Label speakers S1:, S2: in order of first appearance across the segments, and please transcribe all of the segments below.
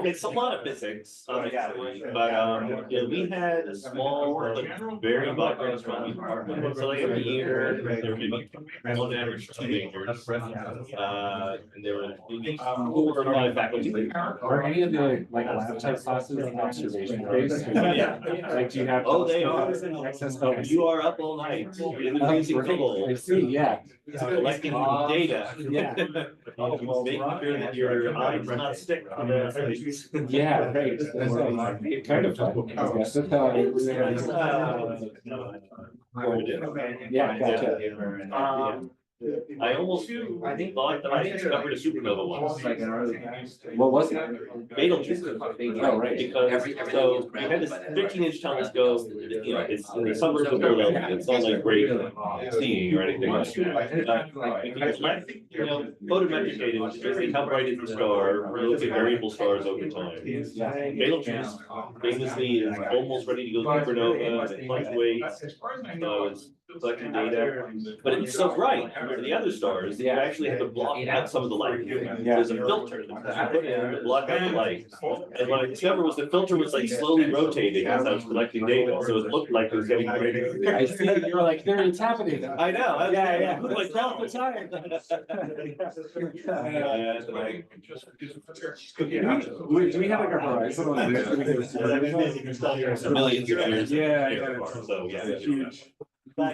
S1: It's a lot of physics, obviously, but yeah, we had a small but very vibrant astronomy department. So like every year there were maybe on average 2 majors. And there were maybe 4 or 5 faculty.
S2: Are any of the like lab type classes observation based?
S1: Yeah.
S2: Like do you have
S1: They are.
S2: access?
S1: You are up all night in the freezing cold.
S2: I see, yeah.
S1: Collecting data.
S2: Yeah.
S1: Making sure that your eyes not stick on the.
S2: Yeah, right. That's kind of fun. I guess that's how yeah, gotcha.
S1: I almost thought that I discovered a supernova once.
S2: What was it?
S1: Betelgeuse.
S2: Oh, right.
S1: Because so we had this 15-inch telescope, you know, it's in the suburbs of Philadelphia. It's not like great seeing or anything like that. We can collect, you know, photometric data, which is basically how bright is the star, we look at variable stars over time. Betelgeuse famously is almost ready to go supernova, it fluctuates, so it's collecting data, but it's so bright for the other stars that you actually have to block out some of the light. There's a filter that you put in to block out the light. And what I discovered was the filter was like slowly rotating as I was collecting data, so it looked like it was getting brighter.
S2: I see. You were like, there, it's happening.
S1: I know.
S2: Yeah.
S1: Like all the time.
S2: Do we have like a horizon on
S1: A million years.
S2: Yeah.
S1: So yeah.
S2: Huge.
S1: No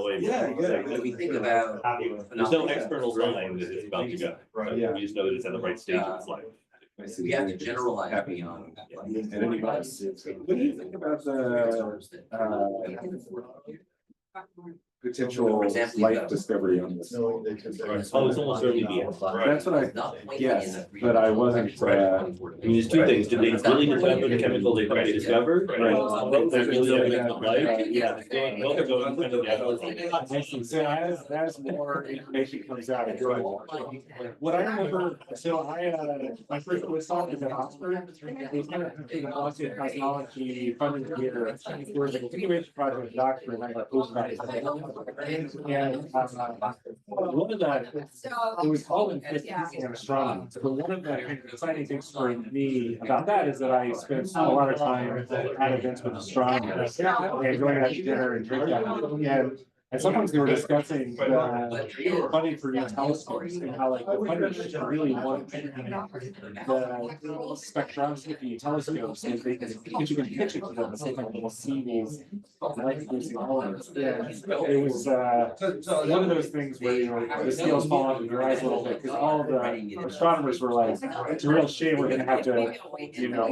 S1: way.
S3: Yeah,
S4: When we think about.
S1: There's no external sign that it's about to go.
S2: Yeah.
S1: We just know that it's at the right stage of its life.
S4: We have to generalize beyond.
S2: And anybody, what do you think about the potential life discovery on this?
S1: Oh, it's almost certainly the end.
S2: That's what I, yes, but I wasn't,
S1: I mean, there's 2 things. Did they really discover the chemical they thought they discovered? Right. There's really evidence of life. Yeah.
S2: I see. So as more information comes out, what I remember, so my first was talking at Oxford, they kind of did a Mosaic cosmology funding year for the continuation project doctor, and I got postdoc. And one of the, it was all in physics and astronomy. So one of the kind of exciting things for me about that is that I spent a lot of time at events with astronomers and going out to dinner and drinking. And sometimes they were discussing the funding for new telescopes and how like the funders really want the spectroscopy telescopes so they can pitch it to them and sometimes we'll see these light-producing elements. It was one of those things where, you know, the scales fall out of your eyes a little bit because all of the astronomers were like, it's a real shame we're going to have to, you know,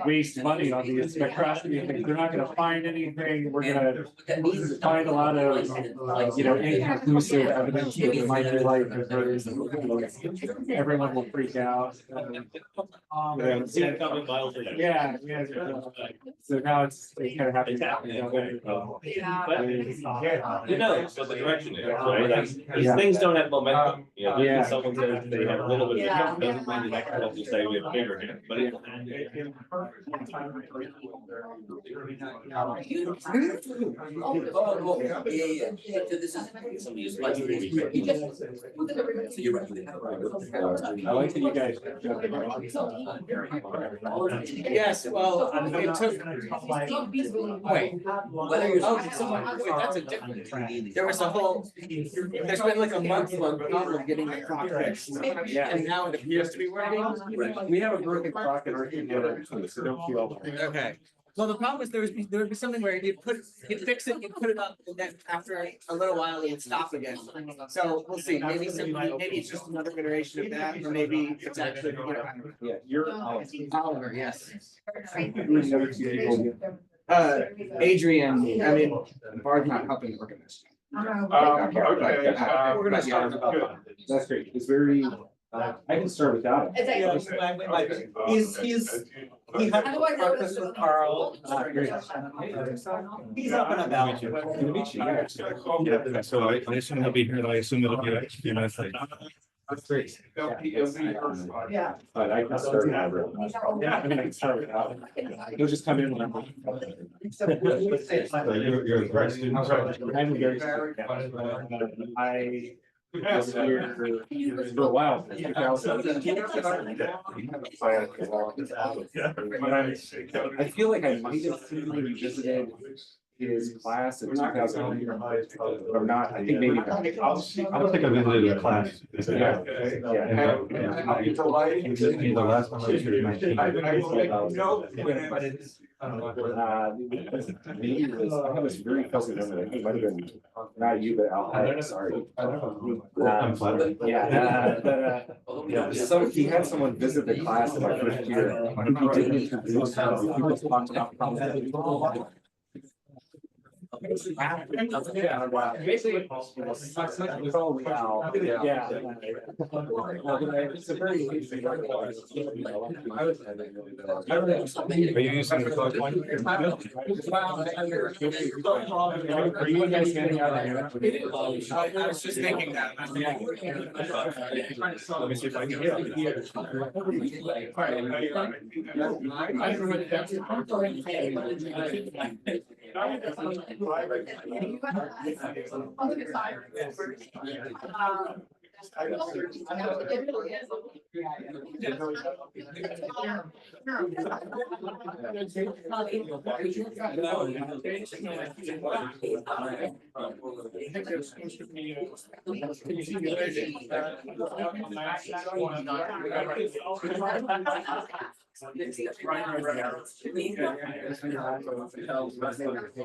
S2: waste money on these spectroscopy things. They're not going to find anything. We're going to find a lot of, you know, inconclusive evidence that it might be like everyone will freak out. Yeah. So now it's kind of happening.
S1: Who knows what the direction is, right? These things don't have momentum. You know, someone says they have a little bit of momentum, doesn't mean the next one will say we have a bigger hit. But
S4: So this is somebody who's like. So you're right.
S2: I like that you guys.
S5: Yes, well, it took. Wait,
S4: Whether you're.
S5: wait, that's a different. There was a whole. There's been like a month long of getting the clock fixed.
S2: Yeah.
S5: And now it appears to be working.
S2: We have a broken clock in our computer, so don't feel.
S5: Okay. Well, the problem is there would be something where you'd fix it, you'd put it up, and then after a little while it would stop again. So we'll see. Maybe it's just another iteration of that, or maybe it's actually, you know.
S2: Yeah, you're
S5: Oliver, yes.
S2: who's the other 2 people?
S5: Adrian, I mean, Bard's not helping organize.
S3: Okay.
S2: Organize. That's great. It's very. I can start without it.
S6: He had breakfast with Carl. He's up and about.
S2: Good to meet you.
S7: Yeah, so I assume he'll be here, and I assume it'll be a few minutes late.
S2: That's great.
S6: Yeah.
S2: But I can start without it. Yeah, I mean, I can start without it. He'll just come in when I'm.
S7: You're a grad student.
S2: I'm very. this year for a while. I feel like I might have seen when you visited his class in 2000. Or not, I think maybe.
S7: I don't think I visited a class.
S2: Yeah.
S7: The last one I was here in 19.
S2: Maybe it was, I was very fuzzy memory. It might have been not you, but Al, sorry.
S7: I'm flattered.
S2: Yeah, so he had someone visit the class in my first year. He didn't introduce him. He just talked about problems. Yeah, wow. Basically, probably Al. Yeah. It's a very easy.
S7: Are you using the clock one?
S2: Are you guys getting out of here?
S5: I was just thinking that.
S7: Let me see if I can hear it.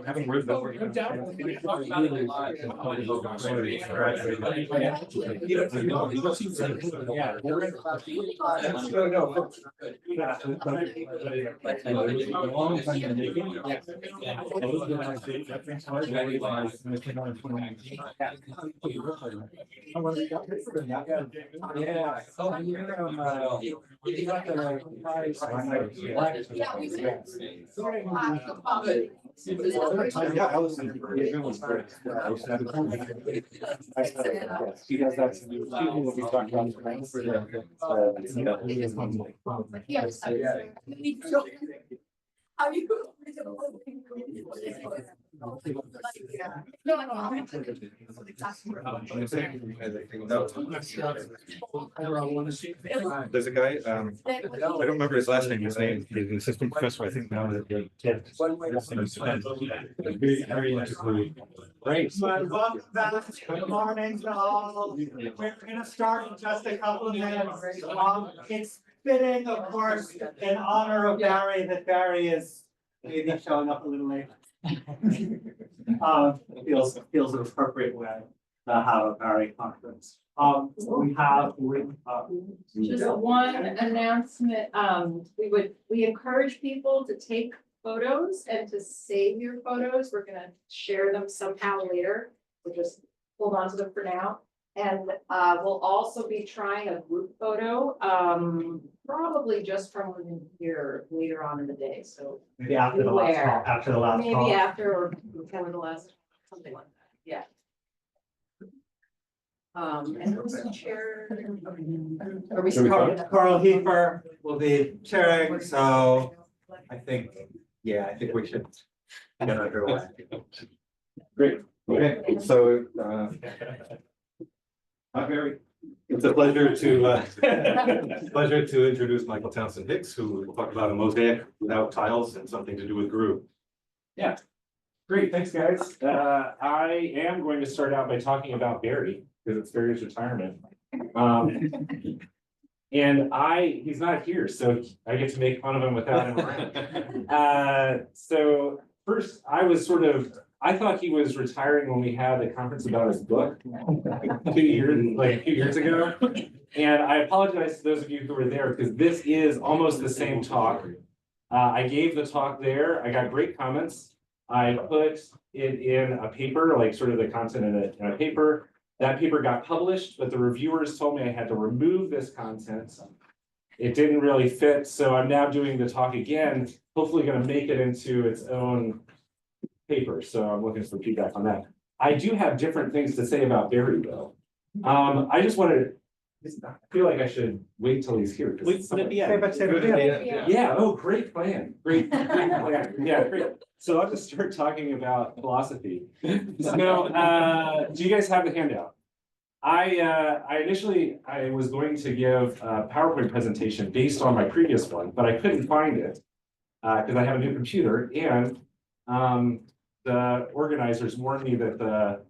S7: Having read over.
S2: Yeah. Yeah, Allison, it was great. Because that's people will be talking about.
S8: How you?
S7: There's a guy, I don't remember his last name, he's an assistant professor, I think now that they're. Very interesting.
S2: Great.
S6: Welcome back. Good morning to all. We're gonna start in just a couple of minutes. It's fitting, of course, in honor of Barry, that Barry is maybe showing up a little late. Feels an appropriate way to have a Barry conference. We have
S8: Just one announcement, we encourage people to take photos and to save your photos. We're gonna share them somehow later. We'll just hold on to them for now. And we'll also be trying a group photo, probably just from here later on in the day, so.
S6: maybe after the last call, after the last
S8: Maybe
S6: call.
S8: after or before the last, something like that, yeah. And who's the chair? Are we starting?
S6: Carl Heifer will be chairing, so I think we should get underway.
S7: Great, okay, so, hi, Barry. It's a pleasure to introduce Michael Townsen Hicks, who will talk about a mosaic without tiles and something to do with Grue.
S2: Yeah. Great, thanks, guys. I am going to start out by talking about Barry, because it's Barry's retirement. And he's not here, so I get to make fun of him without him around. So first, I thought he was retiring when we had the conference about his book 2 years ago. And I apologize to those of you who were there, because this is almost the same talk. I gave the talk there. I got great comments. I put it in a paper, like sort of the content in a paper. That paper got published, but the reviewers told me I had to remove this content. It didn't really fit, so I'm now doing the talk again, hopefully going to make it into its own paper. So I'm looking for feedback on that. I do have different things to say about Barry, though. I just wanted I feel like I should wait till he's here. Yeah, oh, great plan. Great plan. Yeah, great. So I'll just start talking about philosophy. So, do you guys have the handout? I initially, I was going to give a PowerPoint presentation based on my previous one, but I couldn't find it. Because I have a new computer and the organizers warned me that the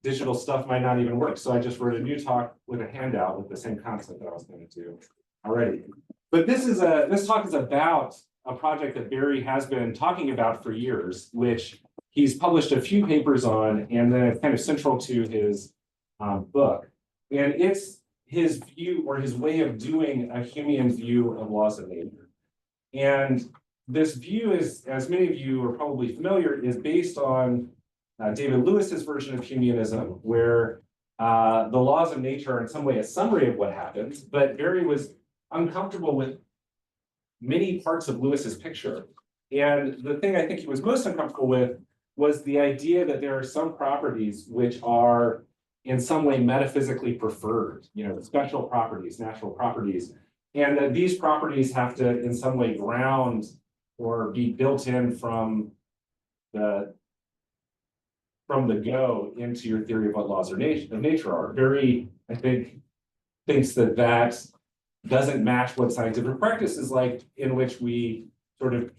S2: digital stuff might not even work. So I just wrote a new talk with a handout with the same concept that I was going to do already. But this talk is about a project that Barry has been talking about for years, which he's published a few papers on, and then it's kind of central to his book. And it's his view or his way of doing a Humean view of laws of nature. And this view is, as many of you are probably familiar, is based on David Lewis's version of Humeanism, where the laws of nature are in some way a summary of what happens, but Barry was uncomfortable with many parts of Lewis's picture. And the thing I think he was most uncomfortable with was the idea that there are some properties which are in some way metaphysically preferred, special properties, natural properties, and that these properties have to in some way ground or be built in from the go into your theory of what laws of nature are. Barry, I think, thinks that doesn't match what scientific practice is like, in which we sort of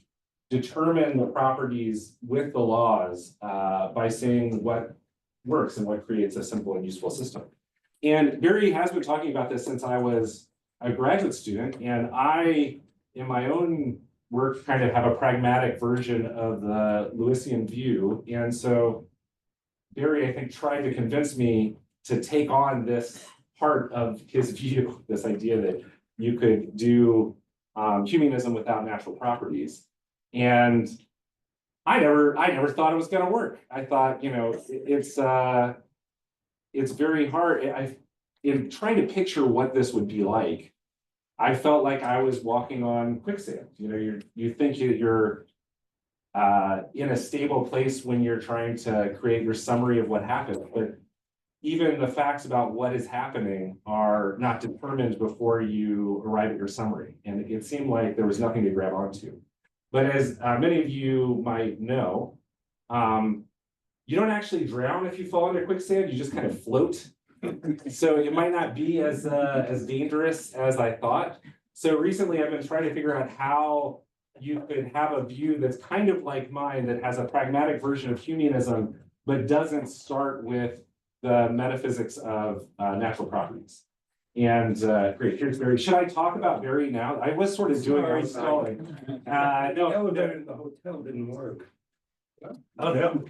S2: determine the properties with the laws by saying what works and what creates a simple and useful system. And Barry has been talking about this since I was a graduate student, and I, in my own work, kind of have a pragmatic version of the Lewisian view. And so Barry, I think, tried to convince me to take on this part of his view, this idea that you could do humanism without natural properties. And I never thought it was going to work. I thought, it's very hard. In trying to picture what this would be like, I felt like I was walking on quicksand. You think you're in a stable place when you're trying to create your summary of what happened, but even the facts about what is happening are not determined before you arrive at your summary. And it seemed like there was nothing to grab onto. But as many of you might know, you don't actually drown if you fall into quicksand, you just kind of float. So it might not be as dangerous as I thought. So recently I've been trying to figure out how you could have a view that's kind of like mine, that has a pragmatic version of Humeanism, but doesn't start with the metaphysics of natural properties. And great, here's Barry. Should I talk about Barry now? I was sort of doing it. I was stalling. No,
S3: elevator in the hotel didn't work.
S2: oh no.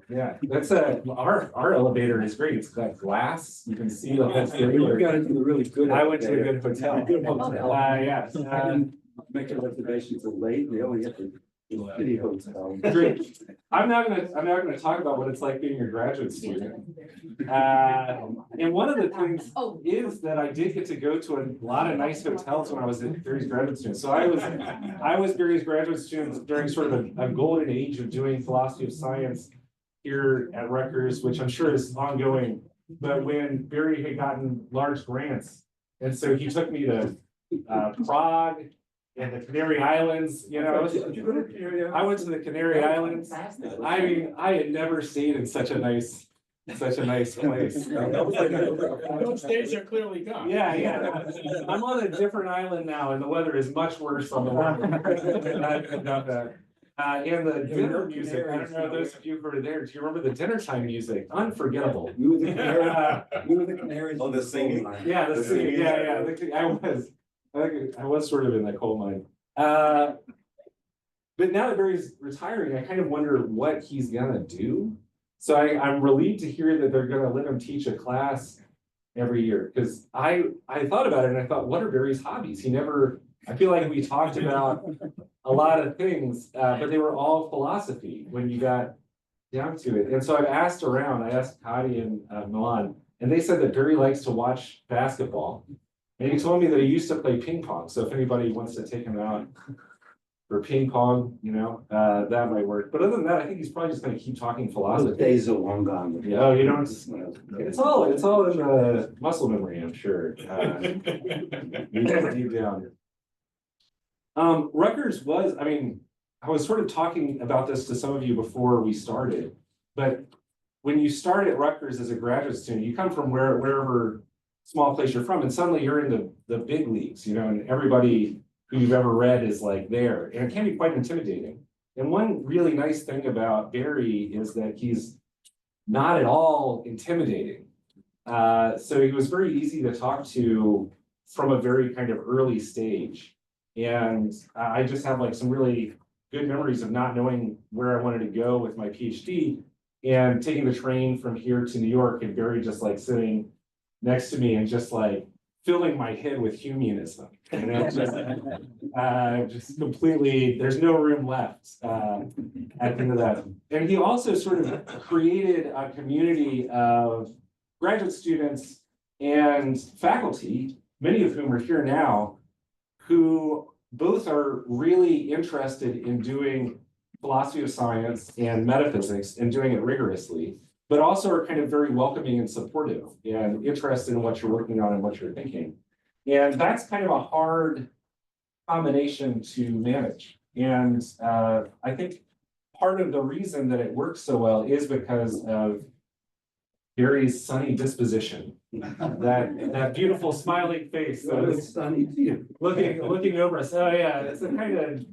S2: Yeah, that's our elevator is great. It's got glass. You can see the whole thing.
S3: You got into the really good.
S2: I went to a good hotel.
S3: Good hotel.
S2: Yes.
S3: Make your reservations so late, they only get the city hotel.
S2: Great. I'm now gonna talk about what it's like being a graduate student. And one of the things is that I did get to go to a lot of nice hotels when I was at Barry's graduate student. So I was Barry's graduate student during sort of a golden age of doing philosophy of science here at Rutgers, which I'm sure is ongoing. But when Barry had gotten large grants, and so he took me to Prague and the Canary Islands, I went to the Canary Islands. I mean, I had never stayed in such a nice place.
S3: Those days are clearly gone.
S2: Yeah. I'm on a different island now, and the weather is much worse on the one. And the dinner music, I don't know those of you who are there, do you remember the dinner time music? Unforgettable.
S3: We were the Canaries.
S7: Oh, the singing.
S2: Yeah, the singing, yeah. I was sort of in that coal mine. But now that Barry's retiring, I kind of wonder what he's gonna do. So I'm relieved to hear that they're gonna let him teach a class every year, because I thought about it and I thought, what are Barry's hobbies? I feel like we talked about a lot of things, but they were all philosophy when you got down to it. And so I've asked around, I asked Kadi and Milan, and they said that Barry likes to watch basketball. And he told me that he used to play ping pong. So if anybody wants to take him out for ping pong, that might work. But other than that, I think he's probably just going to keep talking philosophy.
S3: Those days are long gone.
S2: Yeah, it's all in the muscle memory, I'm sure. Deep down. Rutgers I was sort of talking about this to some of you before we started, but when you start at Rutgers as a graduate student, you come from wherever small place you're from, and suddenly you're in the big leagues, you know, and everybody who you've ever read is like there, and it can be quite intimidating. And one really nice thing about Barry is that he's not at all intimidating. So he was very easy to talk to from a very kind of early stage. And I just have like some really good memories of not knowing where I wanted to go with my PhD and taking the train from here to New York, and Barry just like sitting next to me and just like filling my head with Humeanism. And it just completely, there's no room left at the end of that. And he also sort of created a community of graduate students and faculty, many of whom are here now, who both are really interested in doing philosophy of science and metaphysics and doing it rigorously, but also are kind of very welcoming and supportive and interested in what you're working on and what you're thinking. And that's kind of a hard combination to manage. And I think part of the reason that it works so well is because of Barry's sunny disposition, that beautiful smiling face.
S3: It's sunny too.
S2: Looking over us. Oh yeah, it's a kind of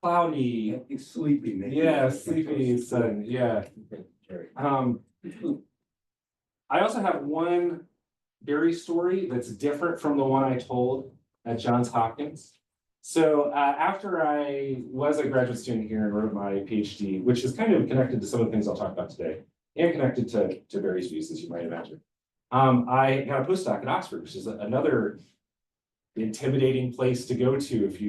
S2: cloudy,
S3: He's sleepy, man.
S2: yeah, sleepy sun. Yeah. I also have one Barry story that's different from the one I told at Johns Hopkins. So after I was a graduate student here and wrote my PhD, which is kind of connected to some of the things I'll talk about today, and connected to Barry's views, as you might imagine. I got a postdoc at Oxford, which is another intimidating place to go to if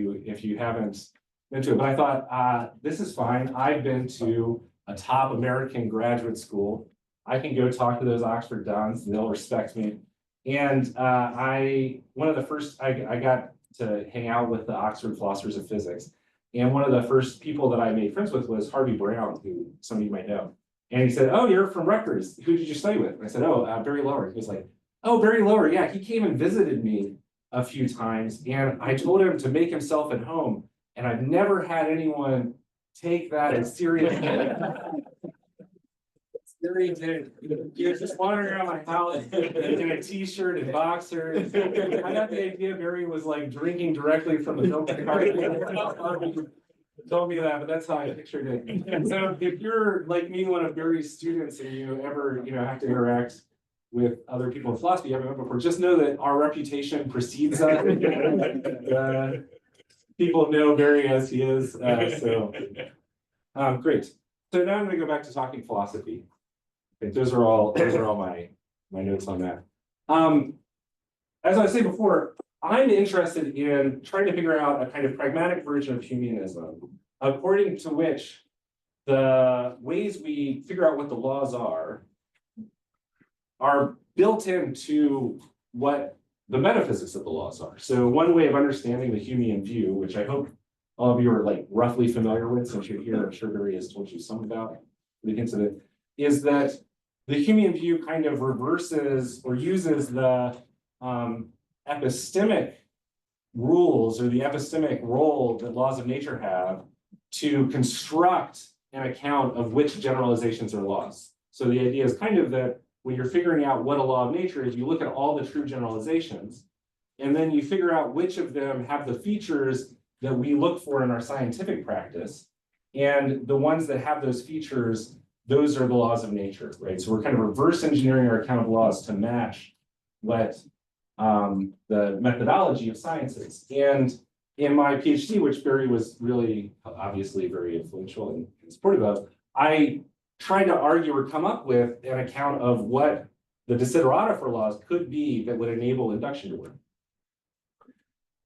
S2: you haven't been to it. But I thought, this is fine. I've been to a top American graduate school. I can go talk to those Oxford dons, and they'll respect me. And one of the first, I got to hang out with the Oxford philosophers of physics. And one of the first people that I made friends with was Harvey Brown, who some of you might know. And he said, "Oh, you're from Rutgers. Who did you study with?" And I said, "Oh, Barry Lower." He was like, "Oh, Barry Lower. Yeah, he came and visited me a few times, and I told him to make himself at home. And I've never had anyone take that as seriously." Barry did. He was just wandering around my house in a t-shirt and boxers. I got the idea Barry was like drinking directly from the milk carton. Told me that, but that's how I pictured it. And so if you're like me, one of Barry's students, and you ever, have to interact with other people in philosophy you haven't met before, just know that our reputation precedes us. People know Barry as he is, so great. So now I'm going to go back to talking philosophy. Okay, those are all my notes on that. As I was saying before, I'm interested in trying to figure out a kind of pragmatic version of Humeanism, according to which the ways we figure out what the laws are built into what the metaphysics of the laws are. So one way of understanding the Humean view, which I hope all of you are like roughly familiar with, since you're here, I'm sure Barry has told you some about the hints of it, is that the Humean view kind of reverses or uses the epistemic rules or the epistemic role that laws of nature have to construct an account of which generalizations are laws. So the idea is kind of that when you're figuring out what a law of nature is, you look at all the true generalizations, and then you figure out which of them have the features that we look for in our scientific practice. And the ones that have those features, those are the laws of nature, right? So we're kind of reverse engineering our account of laws to match what the methodology of science is. And in my PhD, which Barry was really obviously very influential and supportive of, I tried to argue or come up with an account of what the desiderata for laws could be that would enable induction to work.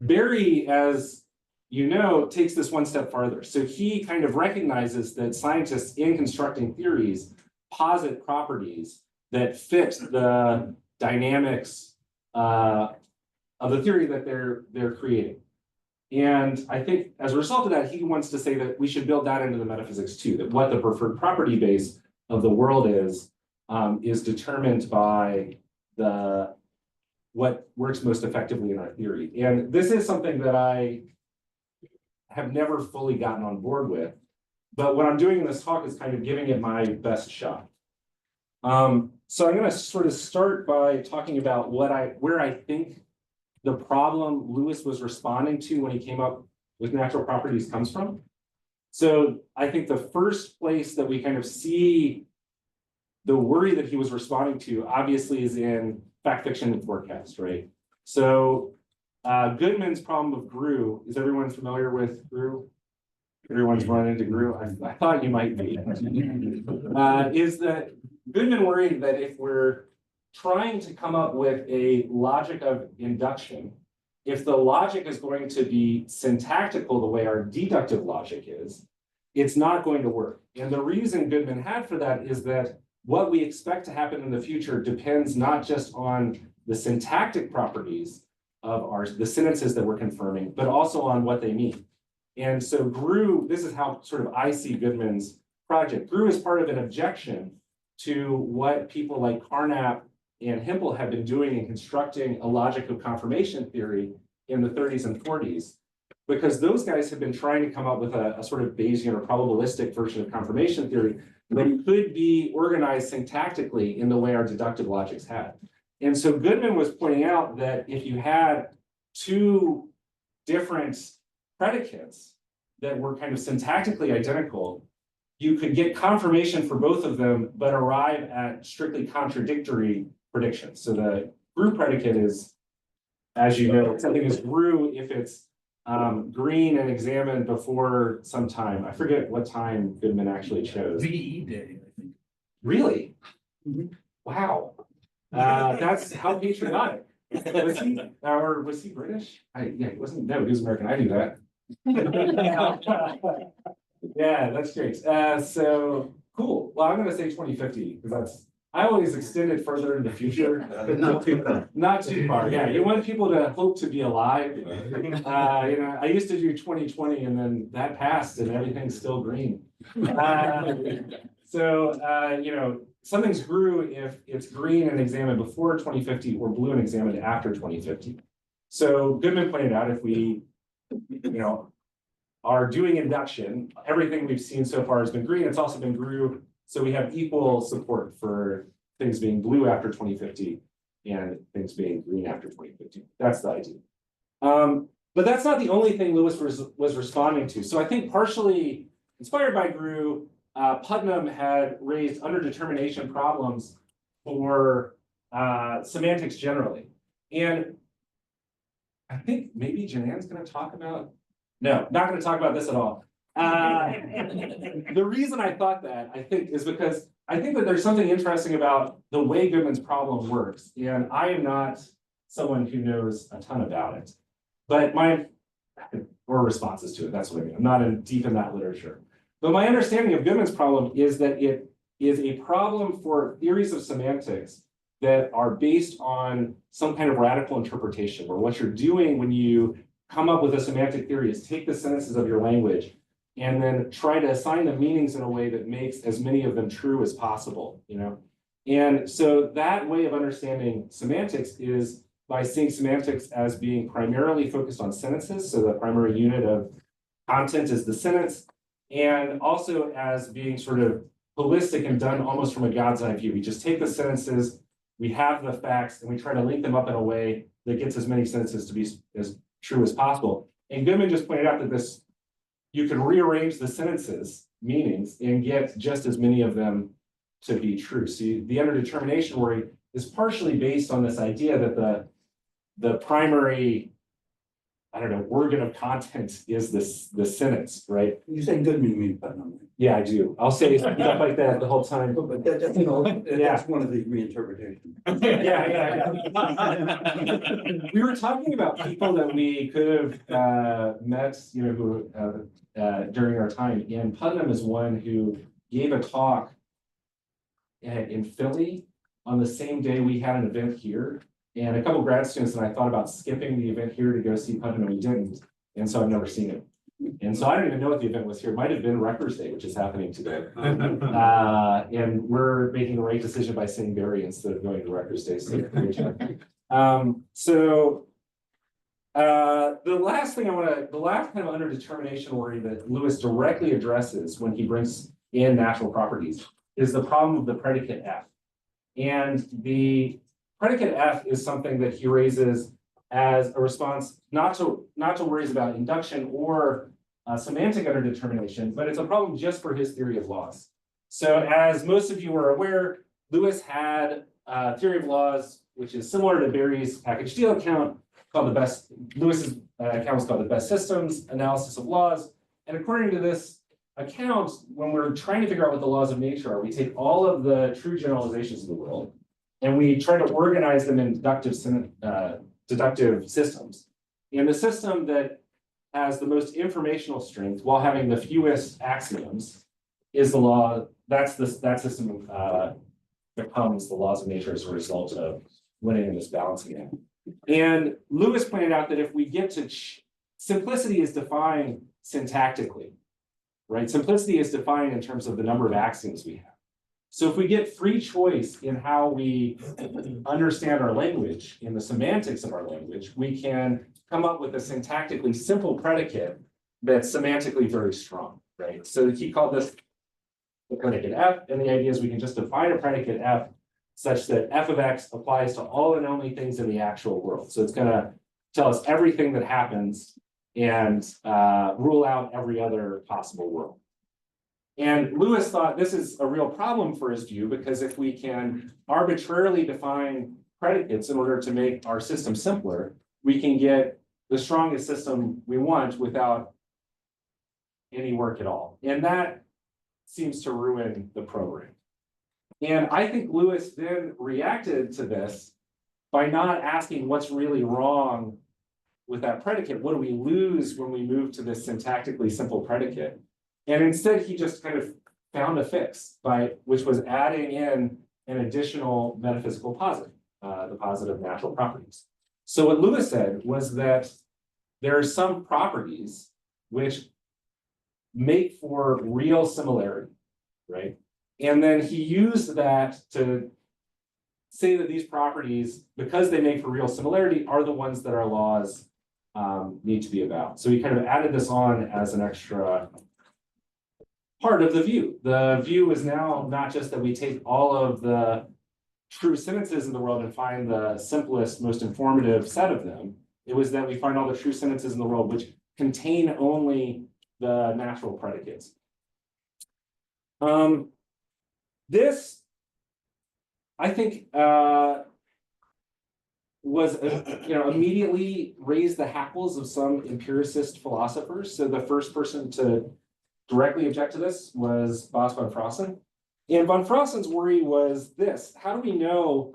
S2: Barry, as you know, takes this one step farther. So he kind of recognizes that scientists in constructing theories posit properties that fit the dynamics of the theory that they're creating. And I think as a result of that, he wants to say that we should build that into the metaphysics too, that what the preferred property base of the world is determined by what works most effectively in our theory. And this is something that I have never fully gotten on board with, but what I'm doing in this talk is kind of giving it my best shot. So I'm gonna sort of start by talking about where I think the problem Lewis was responding to when he came up with natural properties comes from. So I think the first place that we kind of see the worry that he was responding to obviously is in fact, fiction, and forecast, right? So Goodman's problem of Grue, is everyone familiar with Grue? Everyone's run into Grue. I thought you might be. Is that Goodman worried that if we're trying to come up with a logic of induction, if the logic is going to be syntactical the way our deductive logic is, it's not going to work. And the reason Goodman had for that is that what we expect to happen in the future depends not just on the syntactic properties of the sentences that we're confirming, but also on what they mean. And so Grue, this is how sort of I see Goodman's project. Grue is part of an objection to what people like Carnap and Hempel have been doing in constructing a logic of confirmation theory in the 30s and 40s, because those guys have been trying to come up with a sort of Bayesian or probabilistic version of confirmation theory that could be organized syntactically in the way our deductive logics had. And so Goodman was pointing out that if you had two different predicates that were kind of syntactically identical, you could get confirmation for both of them, but arrive at strictly contradictory predictions. So the Grue predicate is, as you know, something is Grue if it's green and examined before some time. I forget what time Goodman actually chose.
S3: VE day, I think.
S2: Really? Wow. That's how patriotic. Was he, or was he British? Yeah, he wasn't. No, he was American. I knew that. Yeah, that's great. So cool. Well, I'm going to say 2050 because I always extend it further in the future, but not too far. Not too far. Yeah, you want people to hope to be alive. I used to do 2020, and then that passed, and everything's still green. Something's Grue if it's green and examined before 2050, or blue and examined after 2050. So Goodman pointed out if we, are doing induction, everything we've seen so far has been green. It's also been Grue. So we have equal support for things being blue after 2050 and things being green after 2050. That's the idea. But that's not the only thing Lewis was responding to. So I think partially inspired by Grue, Putnam had raised underdetermination problems for semantics generally. And I think maybe Janan's going to talk about, no, not going to talk about this at all. The reason I thought that, I think, is because I think that there's something interesting about the way Goodman's problem works. And I am not someone who knows a ton about it, but or responses to it, that's what I mean. I'm not deep in that literature. But my understanding of Goodman's problem is that it is a problem for theories of semantics that are based on some kind of radical interpretation, where what you're doing when you come up with a semantic theory is take the sentences of your language and then try to assign them meanings in a way that makes as many of them true as possible, And so that way of understanding semantics is by seeing semantics as being primarily focused on sentences. So the primary unit of content is the sentence, and also as being sort of holistic and done almost from a God's eye view. We just take the sentences, we have the facts, and we try to link them up in a way that gets as many sentences to be as true as possible. And Goodman just pointed out that you can rearrange the sentences meanings and get just as many of them to be true. So the underdetermination worry is partially based on this idea that the primary, organ of content is the sentence, right?
S3: You say Goodman, you mean Putnam.
S2: Yeah, I do. I'll say stuff like that the whole time.
S3: But that's one of the reinterpretations.
S2: Yeah. We were talking about people that we could have met, who during our time, and Putnam is one who gave a talk in Philly on the same day we had an event here. And a couple of grad students and I thought about skipping the event here to go see Putnam, and we didn't. And so I've never seen it. And so I don't even know what the event was here. It might have been Rutgers Day, which is happening today. And we're making the right decision by saying Barry instead of going to Rutgers Day. So the last kind of underdetermination worry that Lewis directly addresses when he brings in natural properties is the problem of the predicate F. And the predicate F is something that he raises as a response, not to worries about induction or semantic underdetermination, but it's a problem just for his theory of laws. So as most of you are aware, Lewis had a theory of laws, which is similar to Barry's package deal account, called the best, Lewis's account was called the best systems analysis of laws. And according to this account, when we're trying to figure out what the laws of nature are, we take all of the true generalizations of the world and we try to organize them in deductive systems. And the system that has the most informational strength while having the fewest axioms is the law. That system becomes the laws of nature as a result of winning in this balancing game. And Lewis pointed out that if we get to simplicity is defined syntactically, right? Simplicity is defined in terms of the number of axioms we have. So if we get free choice in how we understand our language, in the semantics of our language, we can come up with a syntactically simple predicate that's semantically very strong, right? So he called this the predicate F, and the idea is we can just define a predicate F such that F of X applies to all and only things in the actual world. So it's gonna tell us everything that happens and rule out every other possible world. And Lewis thought this is a real problem for his view, because if we can arbitrarily define predicates in order to make our system simpler, we can get the strongest system we want without any work at all. And that seems to ruin the program. And I think Lewis then reacted to this by not asking what's really wrong with that predicate. What do we lose when we move to this syntactically simple predicate? And instead, he just kind of found a fix which was adding in an additional metaphysical posit, the posit of natural properties. So what Lewis said was that there are some properties which make for real similarity, right? And then he used that to say that these properties, because they make for real similarity, are the ones that our laws need to be about. So he kind of added this on as an extra part of the view. The view is now not just that we take all of the true sentences in the world and find the simplest, most informative set of them. It was that we find all the true sentences in the world which contain only the natural predicates. This, I think, was immediately raised the hackles of some empiricist philosophers. So the first person to directly object to this was Bas van Frossen. And van Frossen's worry was this: how do we know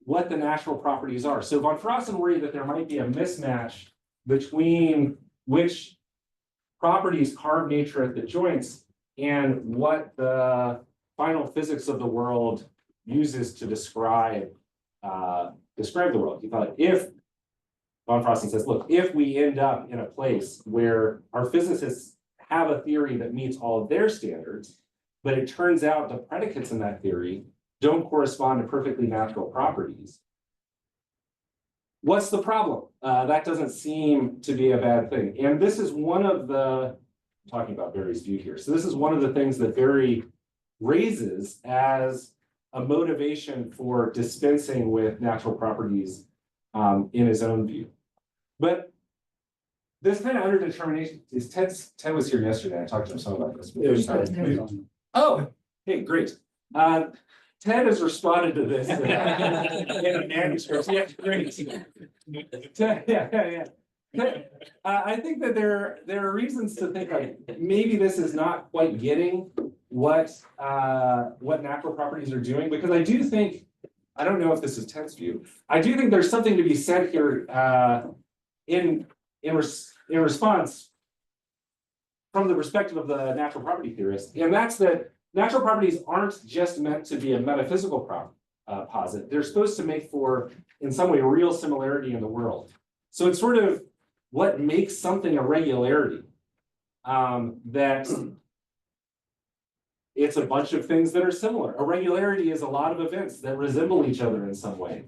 S2: what the natural properties are? So van Frossen worried that there might be a mismatch between which properties carve nature at the joints and what the final physics of the world uses to describe the world. He thought, if van Frossen says, look, if we end up in a place where our physicists have a theory that meets all of their standards, but it turns out the predicates in that theory don't correspond to perfectly natural properties, what's the problem? That doesn't seem to be a bad thing. And this is one of the, I'm talking about Barry's view here. So this is one of the things that Barry raises as a motivation for dispensing with natural properties in his own view. But this kind of underdetermination is Ted was here yesterday. I talked to him some about this. Oh, hey, great. Ted has responded to this in a manuscript. Yeah, great. Yeah. I think that there are reasons to think like maybe this is not quite getting what natural properties are doing, because I do think, I don't know if this is Ted's view, I do think there's something to be said here in response from the perspective of the natural property theorist, and that's that natural properties aren't just meant to be a metaphysical posit. They're supposed to make for, in some way, real similarity in the world. So it's sort of what makes something a regularity, that it's a bunch of things that are similar. A regularity is a lot of events that resemble each other in some way.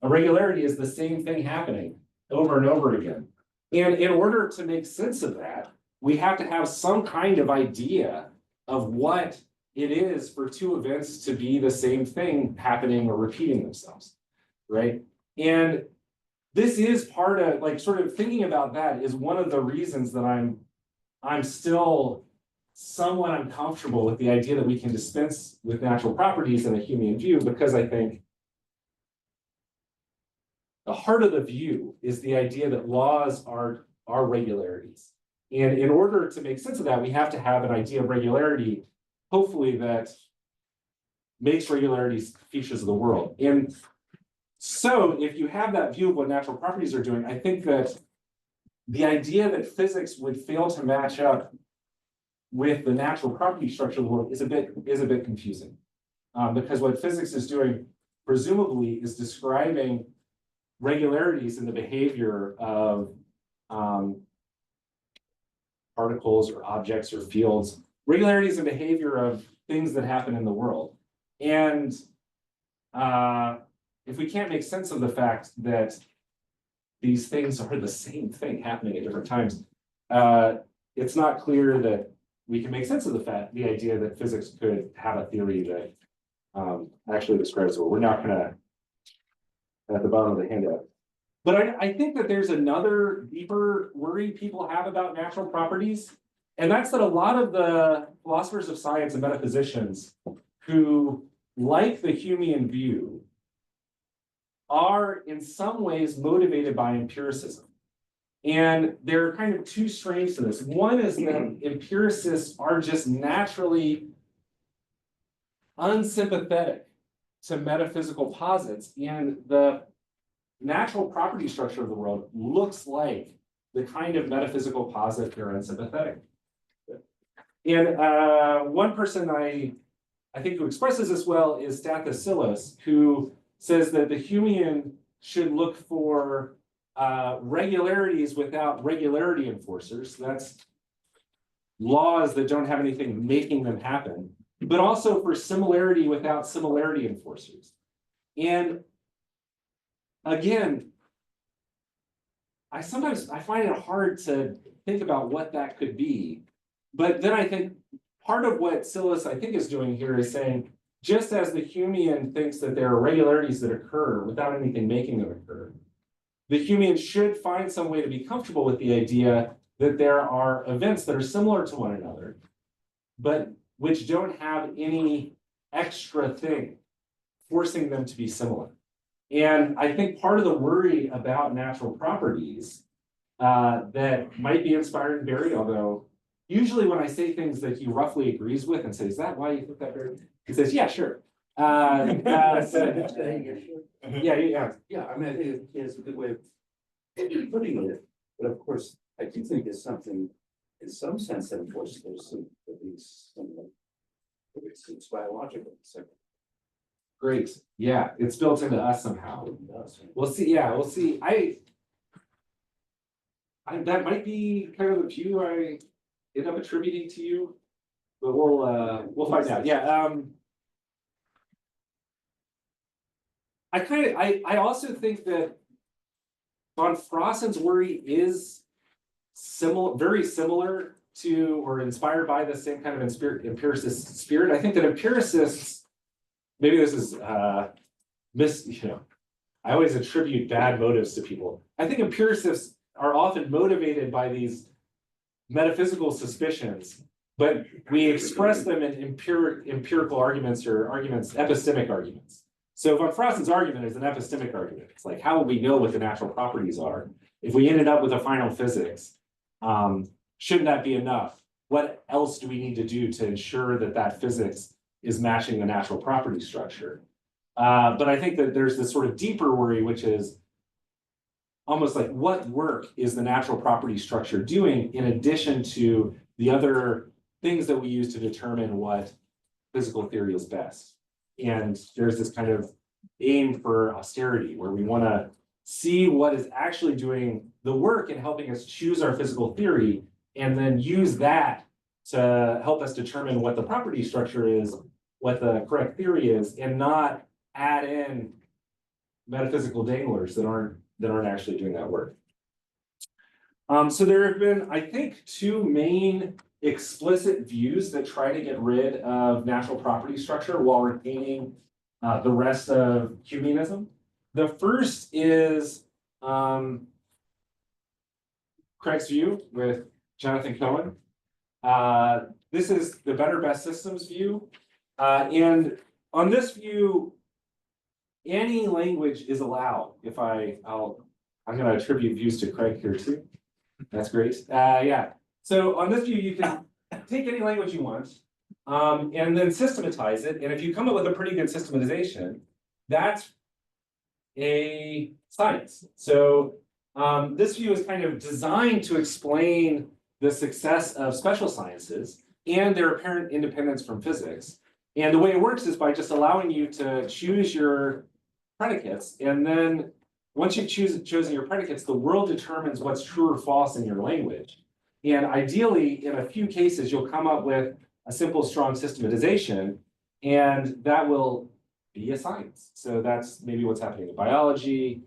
S2: A regularity is the same thing happening over and over again. And in order to make sense of that, we have to have some kind of idea of what it is for two events to be the same thing happening or repeating themselves, right? And this is part of, like, sort of thinking about that is one of the reasons that I'm still somewhat uncomfortable with the idea that we can dispense with natural properties in a Humean view, because I think the heart of the view is the idea that laws are regularities. And in order to make sense of that, we have to have an idea of regularity, hopefully, that makes regularities features of the world. And so if you have that view of what natural properties are doing, I think that the idea that physics would fail to match up with the natural property structure of the world is a bit confusing. Because what physics is doing, presumably, is describing regularities in the behavior of particles or objects or fields, regularities in behavior of things that happen in the world. And if we can't make sense of the fact that these things are the same thing happening at different times, it's not clear that we can make sense of the idea that physics could have a theory that actually describes what we're not gonna at the bottom of the handout. But I think that there's another deeper worry people have about natural properties, and that's that a lot of the philosophers of science and metaphysicians who like the Humean view are in some ways motivated by empiricism. And there are kind of two strains to this. One is that empiricists are just naturally unsympathetic to metaphysical posits, and the natural property structure of the world looks like the kind of metaphysical posit they're unsympathetic. And one person I think who expresses this well is Stathis, who says that the Humean should look for regularities without regularity enforcers. That's laws that don't have anything making them happen, but also for similarity without similarity enforcers. And again, I find it hard to think about what that could be. But then I think part of what Silas, I think, is doing here is saying, just as the Humean thinks that there are regularities that occur without anything making them occur, the Humean should find some way to be comfortable with the idea that there are events that are similar to one another, but which don't have any extra thing forcing them to be similar. And I think part of the worry about natural properties that might be inspired in Barry, although usually when I say things that he roughly agrees with and says, "Is that why you think that, Barry?" He says, "Yeah, sure." Yeah.
S3: Yeah, I mean, it is a good way of putting it, but of course, I do think it's something, in some sense, that of course, there's some, at least, it's biological, so.
S2: Great. Yeah, it's built into us somehow. We'll see. Yeah, we'll see. I that might be kind of the view I end up attributing to you, but we'll find out. Yeah. I also think that von Frossen's worry is very similar to or inspired by the same kind of empiricist spirit. I think that empiricists, maybe this is I always attribute bad motives to people. I think empiricists are often motivated by these metaphysical suspicions, but we express them in empirical arguments or epistemic arguments. So von Frossen's argument is an epistemic argument. It's like, how will we know what the natural properties are? If we ended up with a final physics, shouldn't that be enough? What else do we need to do to ensure that that physics is matching the natural property structure? But I think that there's this sort of deeper worry, which is almost like, what work is the natural property structure doing in addition to the other things that we use to determine what physical theory is best? And there's this kind of aim for austerity where we want to see what is actually doing the work in helping us choose our physical theory, and then use that to help us determine what the property structure is, what the correct theory is, and not add in metaphysical danglers that aren't actually doing that work. So there have been, I think, two main explicit views that try to get rid of natural property structure while retaining the rest of humanism. The first is Craig's view with Jonathan Cohen. This is the better best systems view. And on this view, any language is allowed. If I'm going to attribute views to Craig here too. That's great. Yeah. So on this view, you can take any language you want, and then systematize it. And if you come up with a pretty good systematization, that's a science. So this view is kind of designed to explain the success of special sciences and their apparent independence from physics. And the way it works is by just allowing you to choose your predicates, and then once you've chosen your predicates, the world determines what's true or false in your language. And ideally, in a few cases, you'll come up with a simple, strong systematization, and that will be a science. So that's maybe what's happening in biology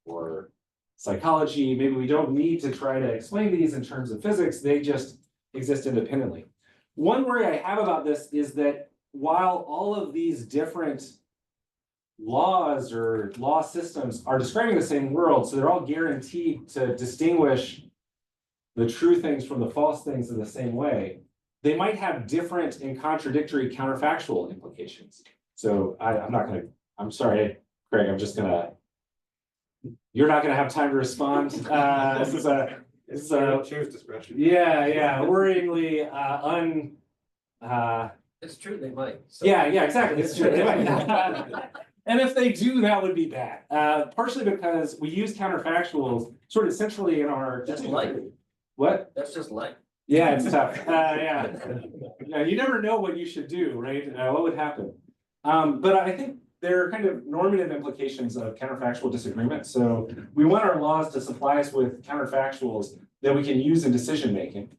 S2: or psychology. Maybe we don't need to try to explain these in terms of physics, they just exist independently. One worry I have about this is that while all of these different laws or law systems are describing the same world, so they're all guaranteed to distinguish the true things from the false things in the same way, they might have different and contradictory counterfactual implications. So I'm sorry, Craig, you're not gonna have time to respond. This is a
S7: Chair's discretion.
S2: yeah, worryingly
S4: It's true, they might.
S2: yeah, exactly. It's true. They might. And if they do, that would be bad. Partially because we use counterfactuals sort of centrally in our.
S4: That's life.
S2: What?
S4: That's just life.
S2: Yeah, it's tough. Yeah, you never know what you should do, right? What would happen? But I think there are kind of normative implications of counterfactual disagreement. So we want our laws to supply us with counterfactuals that we can use in decision making,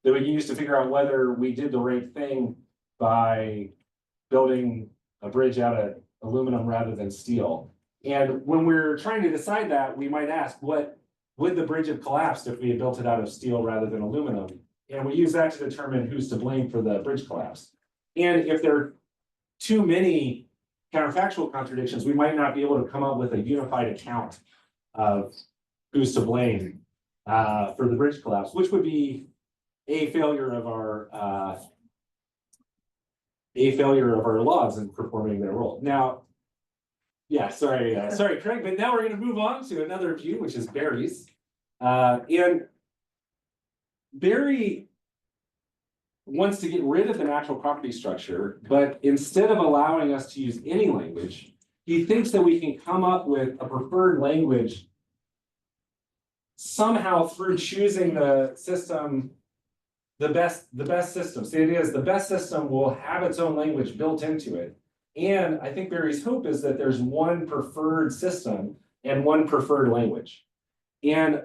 S2: that we can use to figure out whether we did the right thing by building a bridge out of aluminum rather than steel. And when we're trying to decide that, we might ask, what would the bridge have collapsed if we had built it out of steel rather than aluminum? And we use that to determine who's to blame for the bridge collapse. And if there are too many counterfactual contradictions, we might not be able to come up with a unified account of who's to blame for the bridge collapse, which would be a failure of our laws in performing their role. Now, yeah, sorry, Craig, but now we're going to move on to another view, which is Barry's. And Barry wants to get rid of the natural property structure, but instead of allowing us to use any language, he thinks that we can come up with a preferred language somehow through choosing the system, the best system. So the idea is the best system will have its own language built into it. And I think Barry's hope is that there's one preferred system and one preferred language. And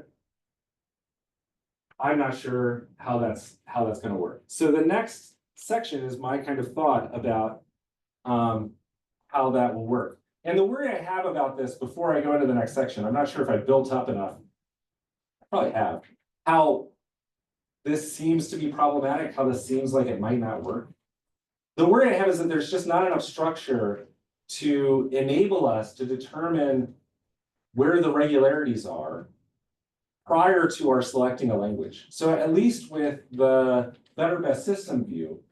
S2: I'm not sure how that's going to work. So the next section is my kind of thought about how that will work. And the worry I have about this before I go into the next section, I'm not sure if I built up enough. I probably have. How this seems to be problematic, how this seems like it might not work. The worry I have is that there's just not enough structure to enable us to determine where the regularities are prior to our selecting a language. So at least with the better best system view,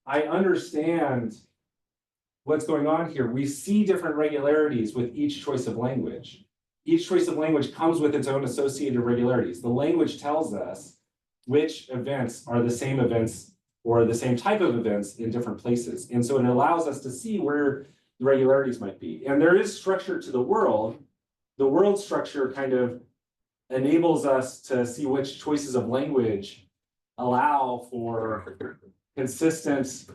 S2: I understand what's going on here. We see different regularities with each choice of language. Each choice of language comes with its own associated regularities. The language tells us which events are the same events or the same type of events in different places. And so it allows us to see where the regularities might be. And there is structure to the world. The world structure kind of enables us to see which choices of language allow for consistent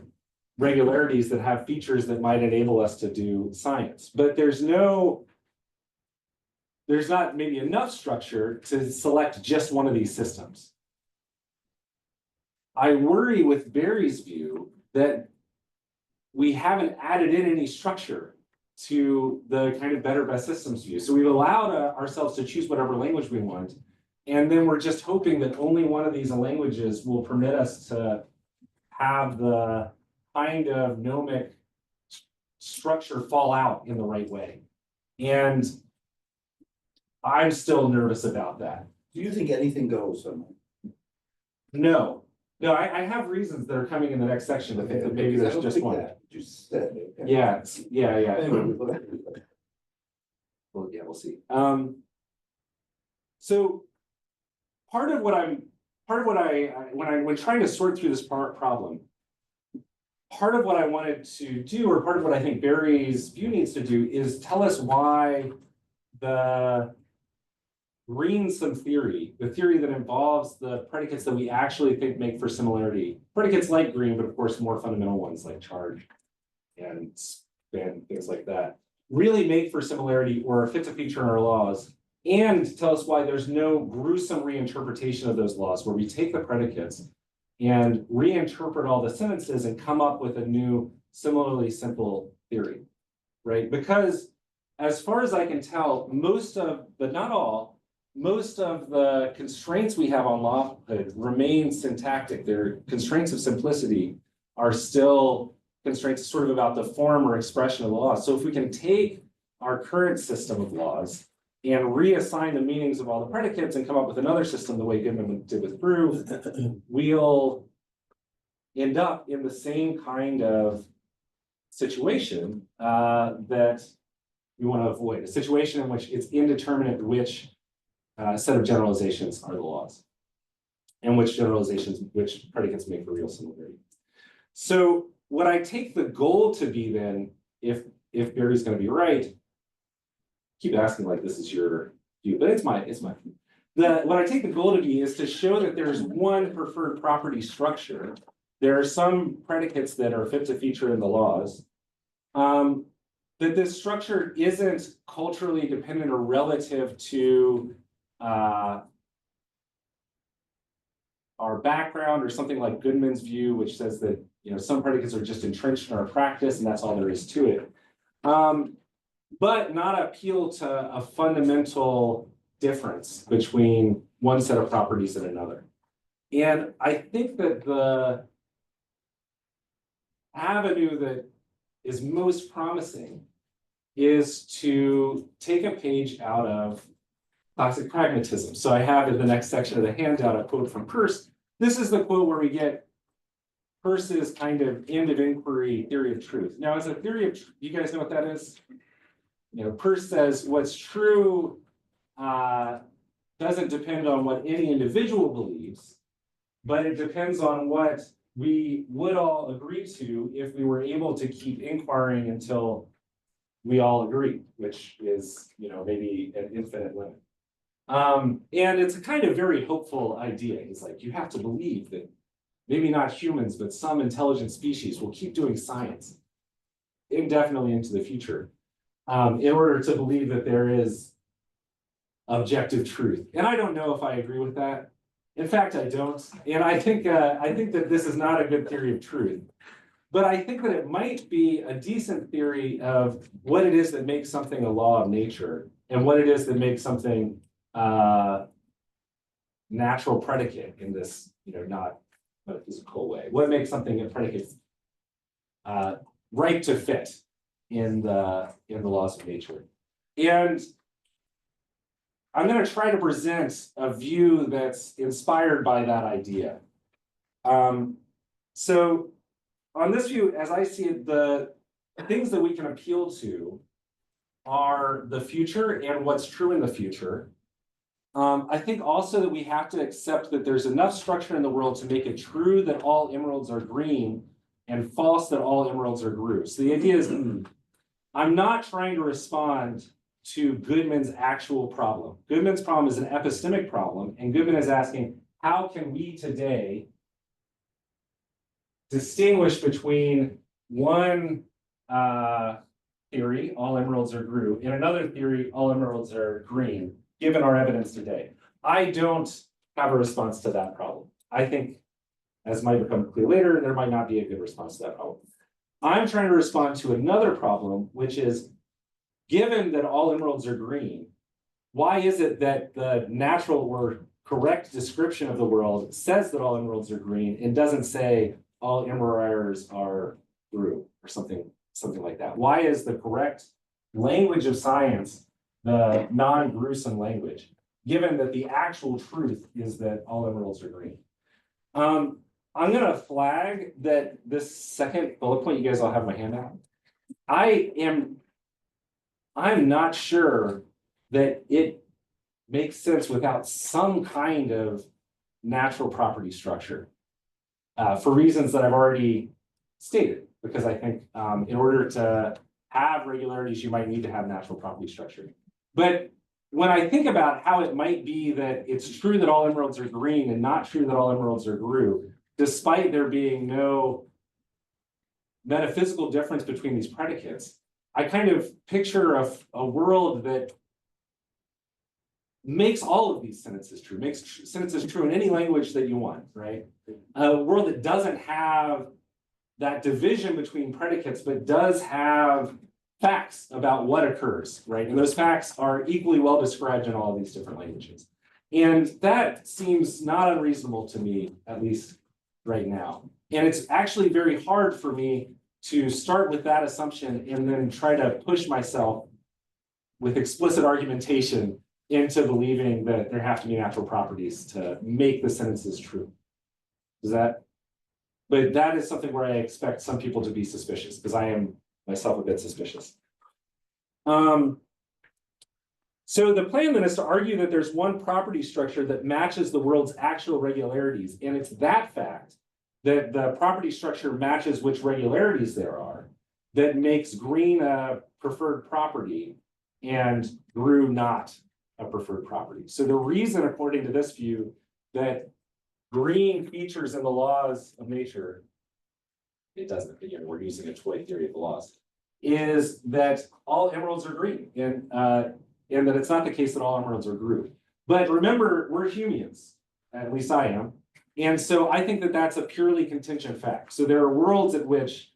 S2: regularities that have features that might enable us to do science. But there's not maybe enough structure to select just one of these systems. I worry with Barry's view that we haven't added in any structure to the kind of better best systems view. So we've allowed ourselves to choose whatever language we want. And then we're just hoping that only one of these languages will permit us to have the kind of gnomic structure fall out in the right way. And I'm still nervous about that.
S3: Do you think anything goes?
S2: No, I have reasons that are coming in the next section to think that maybe there's just one.
S3: Just said. Okay.
S2: Yeah, yeah.
S3: Anyway,
S2: Well, yeah, we'll see. So when trying to sort through this problem, part of what I wanted to do, or part of what I think Barry's view needs to do, is tell us why the greensome theory, the theory that involves the predicates that we actually think make for similarity, predicates like green, but of course more fundamental ones like charge and span, things like that, really make for similarity or fit to feature in our laws, and tell us why there's no gruesome reinterpretation of those laws where we take the predicates and reinterpret all the sentences and come up with a new similarly simple theory, right? Because as far as I can tell, most of, but not all, most of the constraints we have on lawhood remain syntactic. Their constraints of simplicity are still constraints sort of about the form or expression of the law. So if we can take our current system of laws and reassign the meanings of all the predicates and come up with another system the way Goodman did with Grue, we'll end up in the same kind of situation that we want to avoid, a situation in which it's indeterminate which set of generalizations are the laws and which predicates make for real similarity. So what I take the goal to be then, if Barry's going to be right, keep asking like this is your view, but it's my view. What I take the goal to be is to show that there's one preferred property structure. There are some predicates that are fit to feature in the laws. That this structure isn't culturally dependent or relative to our background, or something like Goodman's view, which says that some predicates are just entrenched in our practice and that's all there is to it. But not appeal to a fundamental difference between one set of properties and another. And I think that the avenue that is most promising is to take a page out of classic pragmatism. So I have in the next section of the handout a quote from Peirce. This is the quote where we get Peirce's kind of end of inquiry theory of truth. Now, as a theory of, you guys know what that is? Peirce says what's true doesn't depend on what any individual believes, but it depends on what we would all agree to if we were able to keep inquiring until we all agree, which is, maybe an infinite limit. And it's a kind of very hopeful idea. It's like, you have to believe that maybe not humans, but some intelligent species will keep doing science indefinitely into the future in order to believe that there is objective truth. And I don't know if I agree with that. In fact, I don't. And I think that this is not a good theory of truth. But I think that it might be a decent theory of what it is that makes something a law of nature and what it is that makes something natural predicate in this, not metaphysical way. What makes something a predicate right to fit in the laws of nature. And I'm going to try to present a view that's inspired by that idea. So on this view, as I see it, the things that we can appeal to are the future and what's true in the future. I think also that we have to accept that there's enough structure in the world to make it true that all emeralds are green and false that all emeralds are Grue. So the idea is, I'm not trying to respond to Goodman's actual problem. Goodman's problem is an epistemic problem, and Goodman is asking, how can we today distinguish between one theory, all emeralds are Grue, and another theory, all emeralds are green, given our evidence today? I don't have a response to that problem. I think, as might become clear later, there might not be a good response to that problem. I'm trying to respond to another problem, which is, given that all emeralds are green, why is it that the natural or correct description of the world says that all emeralds are green and doesn't say all MRIers are Grue or something like that? Why is the correct language of science the non-gruesome language, given that the actual truth is that all emeralds are green? I'm gonna flag that this second bullet point, you guys all have my hand out. I'm not sure that it makes sense without some kind of natural property structure. For reasons that I've already stated, because I think in order to have regularities, you might need to have natural property structure. But when I think about how it might be that it's true that all emeralds are green and not true that all emeralds are Grue, despite there being no metaphysical difference between these predicates, I kind of picture a world that makes all of these sentences true, makes sentences true in any language that you want, right? A world that doesn't have that division between predicates, but does have facts about what occurs, right? And those facts are equally well described in all of these different languages. And that seems not unreasonable to me, at least right now. And it's actually very hard for me to start with that assumption and then try to push myself with explicit argumentation into believing that there have to be natural properties to make the sentences true. But that is something where I expect some people to be suspicious, because I am myself a bit suspicious. So the plan then is to argue that there's one property structure that matches the world's actual regularities, and it's that fact that the property structure matches which regularities there are that makes green a preferred property and Grue not a preferred property. So the reason, according to this view, that green features in the laws of nature, it doesn't, again, we're using a toy theory of the laws, is that all emeralds are green, and that it's not the case that all emeralds are Grue. But remember, we're humans, at least I am, and so I think that that's a purely contingent fact. So there are worlds at which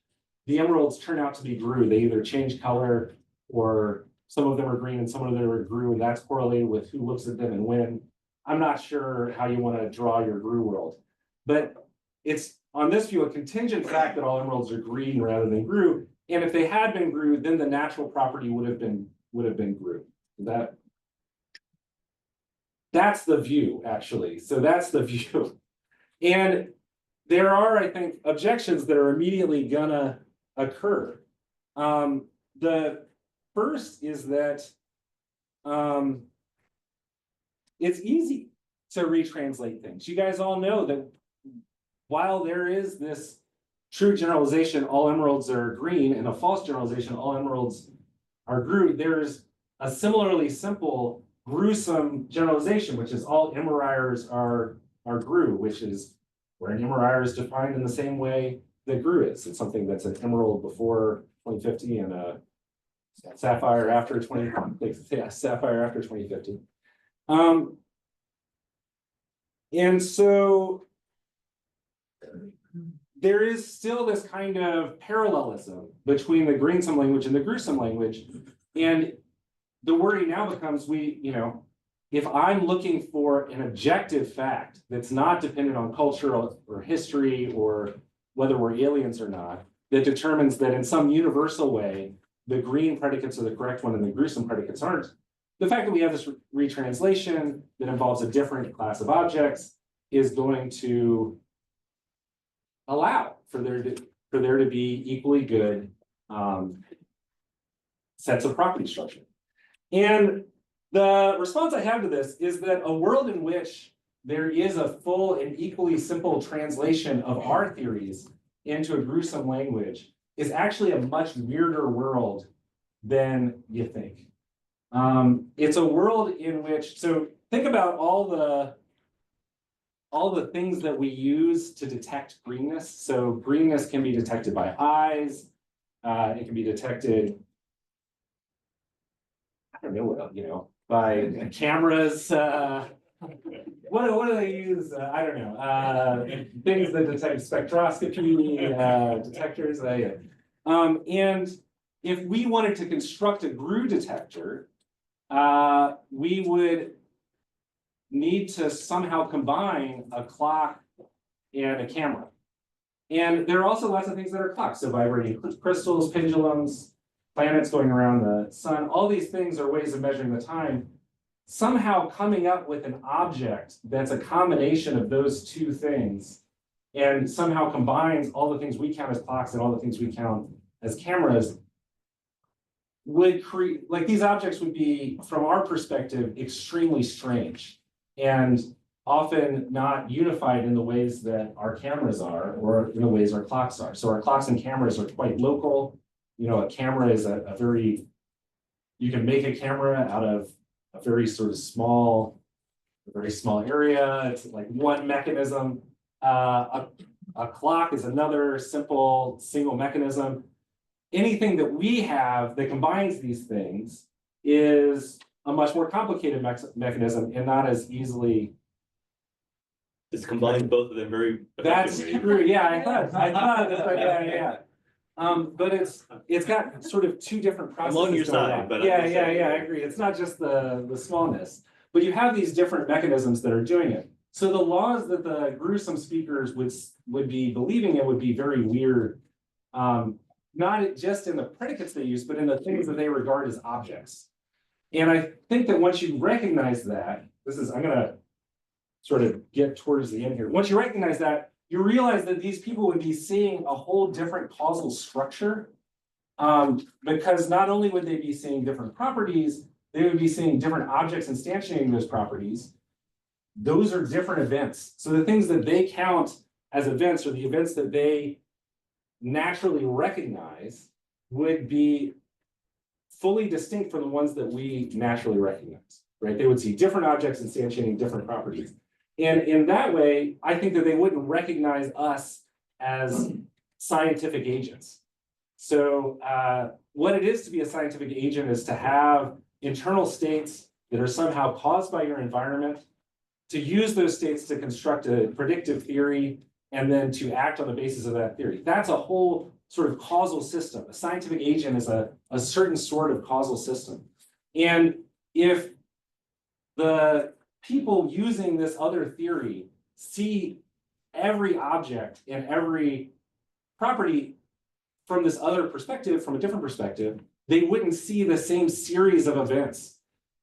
S2: the emeralds turn out to be Grue. They either change color, or some of them are green and some of them are Grue, and that's correlated with who looks at them and when. I'm not sure how you want to draw your Grue world, but it's on this view a contingent fact that all emeralds are green rather than Grue. And if they had been Grue, then the natural property would have been Grue. That's the view, actually. So that's the view. And there are, I think, objections that are immediately gonna occur. The first is that it's easy to retranslate things. You guys all know that while there is this true generalization, all emeralds are green, and a false generalization, all emeralds are Grue, there's a similarly simple gruesome generalization, which is all MRIers are Grue, which is where an MRIer is defined in the same way that Grue is. It's something that's an emerald before 2050 and a sapphire after 2050. And so there is still this kind of parallelism between the greensome language and the gruesome language. And the worry now becomes if I'm looking for an objective fact that's not dependent on culture or history or whether we're aliens or not, that determines that in some universal way, the green predicates are the correct one and the gruesome predicates aren't. The fact that we have this retranslation that involves a different class of objects is going to allow for there to be equally good sets of property structure. And the response I have to this is that a world in which there is a full and equally simple translation of our theories into a gruesome language is actually a much weirder world than you think. It's a world in which, so think about all the things that we use to detect greenness. So greenness can be detected by eyes. It can be detected, I don't know, by cameras. What do they use? I don't know. Things that detect spectroscopy detectors. And if we wanted to construct a Grue detector, we would need to somehow combine a clock and a camera. And there are also lots of things that are clocks, so vibrating crystals, pendulums, planets going around the sun, all these things are ways of measuring the time. Somehow coming up with an object that's a combination of those two things and somehow combines all the things we count as clocks and all the things we count as cameras would create, like these objects would be, from our perspective, extremely strange and often not unified in the ways that our cameras are or in the ways our clocks are. So our clocks and cameras are quite local. You know, a camera is a very, you can make a camera out of a very sort of small, very small area. It's like one mechanism. A clock is another simple single mechanism. Anything that we have that combines these things is a much more complicated mechanism and not as easily.
S1: It's combined both of them very
S2: That's
S1: effectively.
S2: true, yeah, I thought, yeah. But it's got sort of two different processes.
S1: I'm on your
S2: going
S1: side,
S2: on.
S1: but
S2: Yeah, I agree. It's not just the smallness, but you have these different mechanisms that are doing it. So the laws that the gruesome speakers would be believing in would be very weird. Not just in the predicates they use, but in the things that they regard as objects. And I think that once you recognize that, I'm gonna sort of get towards the end here. Once you recognize that, you realize that these people would be seeing a whole different causal structure. Because not only would they be seeing different properties, they would be seeing different objects instantiating those properties. Those are different events. So the things that they count as events or the events that they naturally recognize would be fully distinct from the ones that we naturally recognize, right? They would see different objects instantiating different properties. And in that way, I think that they wouldn't recognize us as scientific agents. So what it is to be a scientific agent is to have internal states that are somehow caused by your environment, to use those states to construct a predictive theory, and then to act on the basis of that theory. That's a whole sort of causal system. A scientific agent is a certain sort of causal system. And if the people using this other theory see every object and every property from this other perspective, from a different perspective, they wouldn't see the same series of events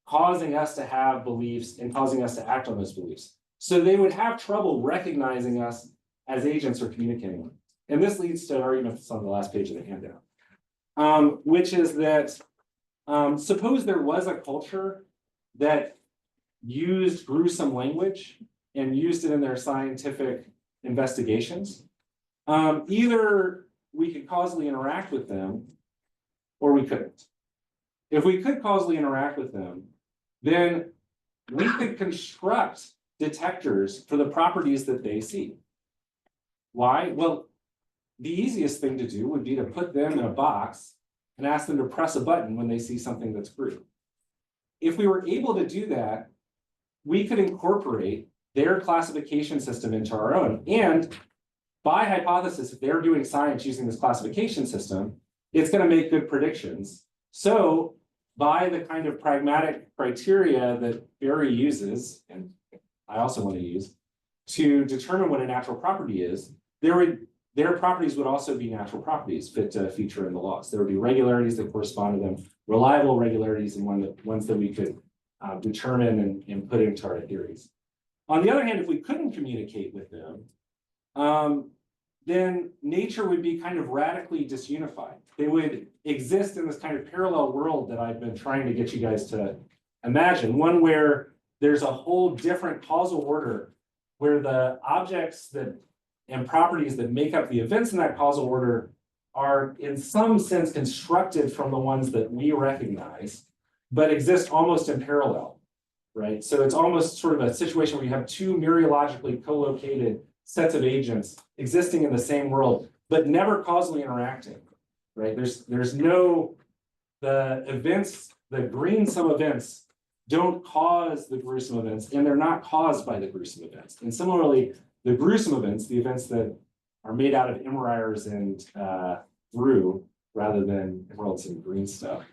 S2: causing us to have beliefs and causing us to act on those beliefs. So they would have trouble recognizing us as agents or communicating with. And this leads to an argument that's on the last page of the handout, which is that suppose there was a culture that used gruesome language and used it in their scientific investigations. Either we could causally interact with them or we couldn't. If we could causally interact with them, then we could construct detectors for the properties that they see. Why? Well, the easiest thing to do would be to put them in a box and ask them to press a button when they see something that's Grue. If we were able to do that, we could incorporate their classification system into our own. And by hypothesis, if they're doing science using this classification system, it's going to make good predictions. So by the kind of pragmatic criteria that Barry uses, and I also want to use, to determine what a natural property is, their properties would also be natural properties fit to feature in the laws. There would be regularities that correspond to them, reliable regularities, and ones that we could determine and put into our theories. On the other hand, if we couldn't communicate with them, then nature would be kind of radically disunified. They would exist in this kind of parallel world that I've been trying to get you guys to imagine, one where there's a whole different causal order, where the objects and properties that make up the events in that causal order are in some sense constructed from the ones that we recognize, but exist almost in parallel, right? So it's almost sort of a situation where you have two mereologically co-located sets of agents existing in the same world, but never causally interacting, right? There's no, the events, the greensome events don't cause the gruesome events, and they're not caused by the gruesome events. And similarly, the gruesome events, the events that are made out of emerires and Grue, rather than emeralds and green stuff,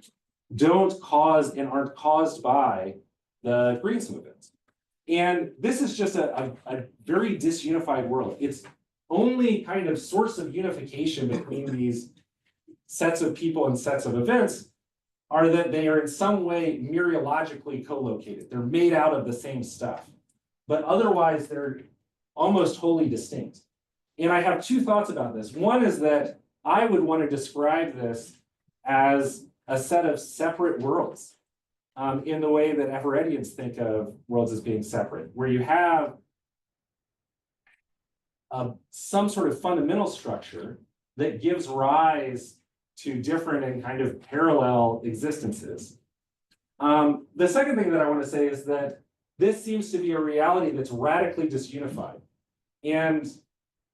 S2: don't cause and aren't caused by the greensome events. And this is just a very disunified world. It's only kind of source of unification between these sets of people and sets of events are that they are in some way mereologically co-located. They're made out of the same stuff, but otherwise they're almost wholly distinct. And I have two thoughts about this. One is that I would want to describe this as a set of separate worlds, in the way that Everettians think of worlds as being separate, where you have some sort of fundamental structure that gives rise to different and kind of parallel existences. The second thing that I want to say is that this seems to be a reality that's radically disunified. And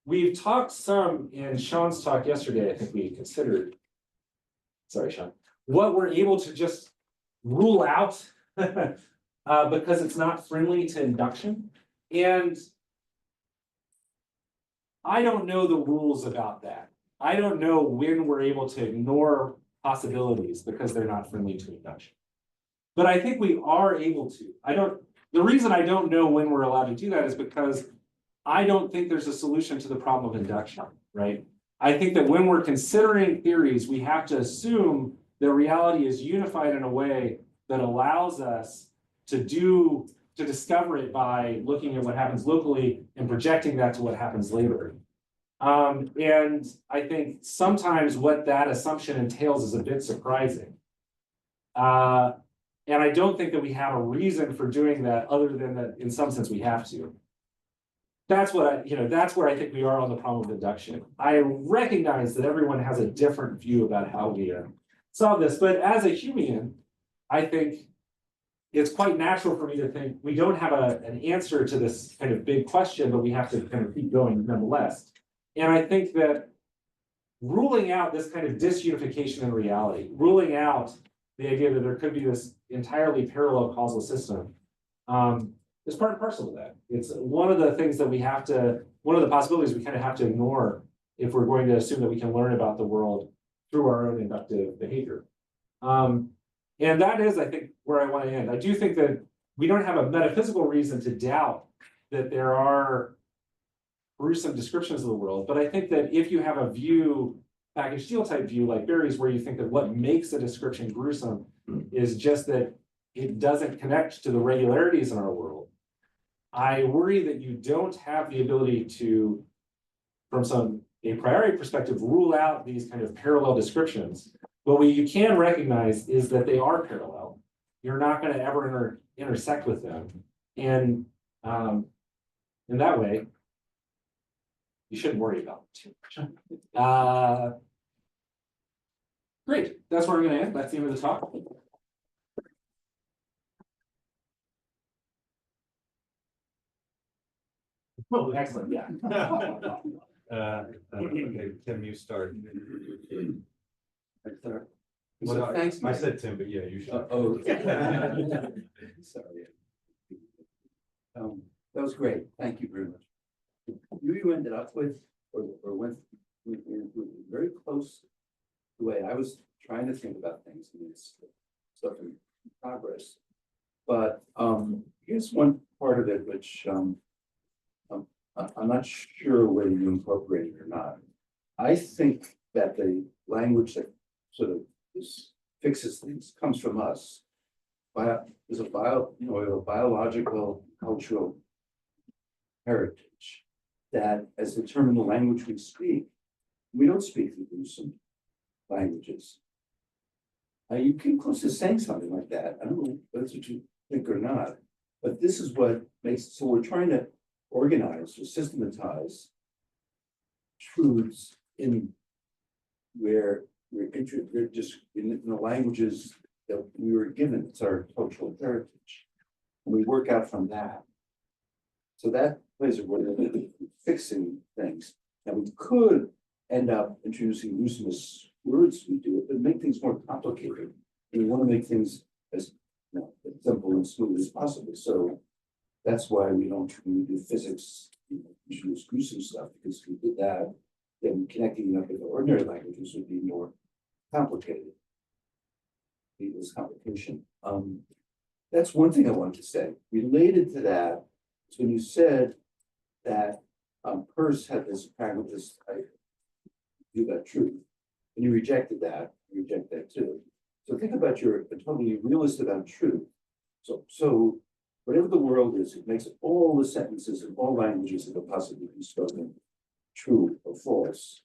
S2: we've talked some in Sean's talk yesterday, I think we considered, sorry, Sean, what we're able to just rule out because it's not friendly to induction. And I don't know the rules about that. I don't know when we're able to ignore possibilities because they're not friendly to induction. But I think we are able to. The reason I don't know when we're allowed to do that is because I don't think there's a solution to the problem of induction, right? I think that when we're considering theories, we have to assume that reality is unified in a way that allows us to discover it by looking at what happens locally and projecting that to what happens later. And I think sometimes what that assumption entails is a bit surprising. And I don't think that we have a reason for doing that other than that in some sense we have to. That's what that's where I think we are on the problem of induction. I recognize that everyone has a different view about how we solve this, but as a Humean, I think it's quite natural for me to think we don't have an answer to this kind of big question, but we have to kind of keep going nonetheless. And I think that ruling out this kind of disunification in reality, ruling out the idea that there could be this entirely parallel causal system, is part and parcel of that. It's one of the things that we have to, one of the possibilities we kind of have to ignore if we're going to assume that we can learn about the world through our own inductive behavior. And that is, I think, where I want to end. I do think that we don't have a metaphysical reason to doubt that there are gruesome descriptions of the world, but I think that if you have a view, package deal type view like Barry's, where you think that what makes a description gruesome is just that it doesn't connect to the regularities in our world, I worry that you don't have the ability to, from a priori perspective, rule out these kind of parallel descriptions. But what you can recognize is that they are parallel. You're not going to ever intersect with them. And in that way, you shouldn't worry about it too much. Great, that's where I'm going to end. That's the end of the talk. Oh, excellent, yeah.
S7: Okay, Tim, you start.
S3: So thanks,
S7: I said Tim, but yeah, you should.
S3: Sorry. That was great. Thank you very much. You ended up with, or went very close to the way I was trying to think about things. I mean, it's stuff in progress. But here's one part of it which I'm not sure whether you incorporate it or not. I think that the language that sort of fixes things comes from us. There's a biological cultural heritage that, as determined the language we speak, we don't speak the gruesome languages. You came close to saying something like that. I don't know if that's what you think or not, but this is what makes, so we're trying to organize or systematize truths in where we're just in the languages that we were given. It's our cultural heritage, and we work out from that. So that plays a role in fixing things. And we could end up introducing gruesomest words we do it, but make things more complicated. And we want to make things as simple and smooth as possible. So that's why we don't really do physics, introduce gruesome stuff, because if we did that, then connecting it up with ordinary languages would be more complicated. Needless complication. That's one thing I wanted to say. Related to that is when you said that Peirce had this pragmatist, I view that truth. And you rejected that, you reject that too. So think about your totally realist about truth. So whatever the world is, it makes all the sentences in all languages that could possibly be spoken true or false.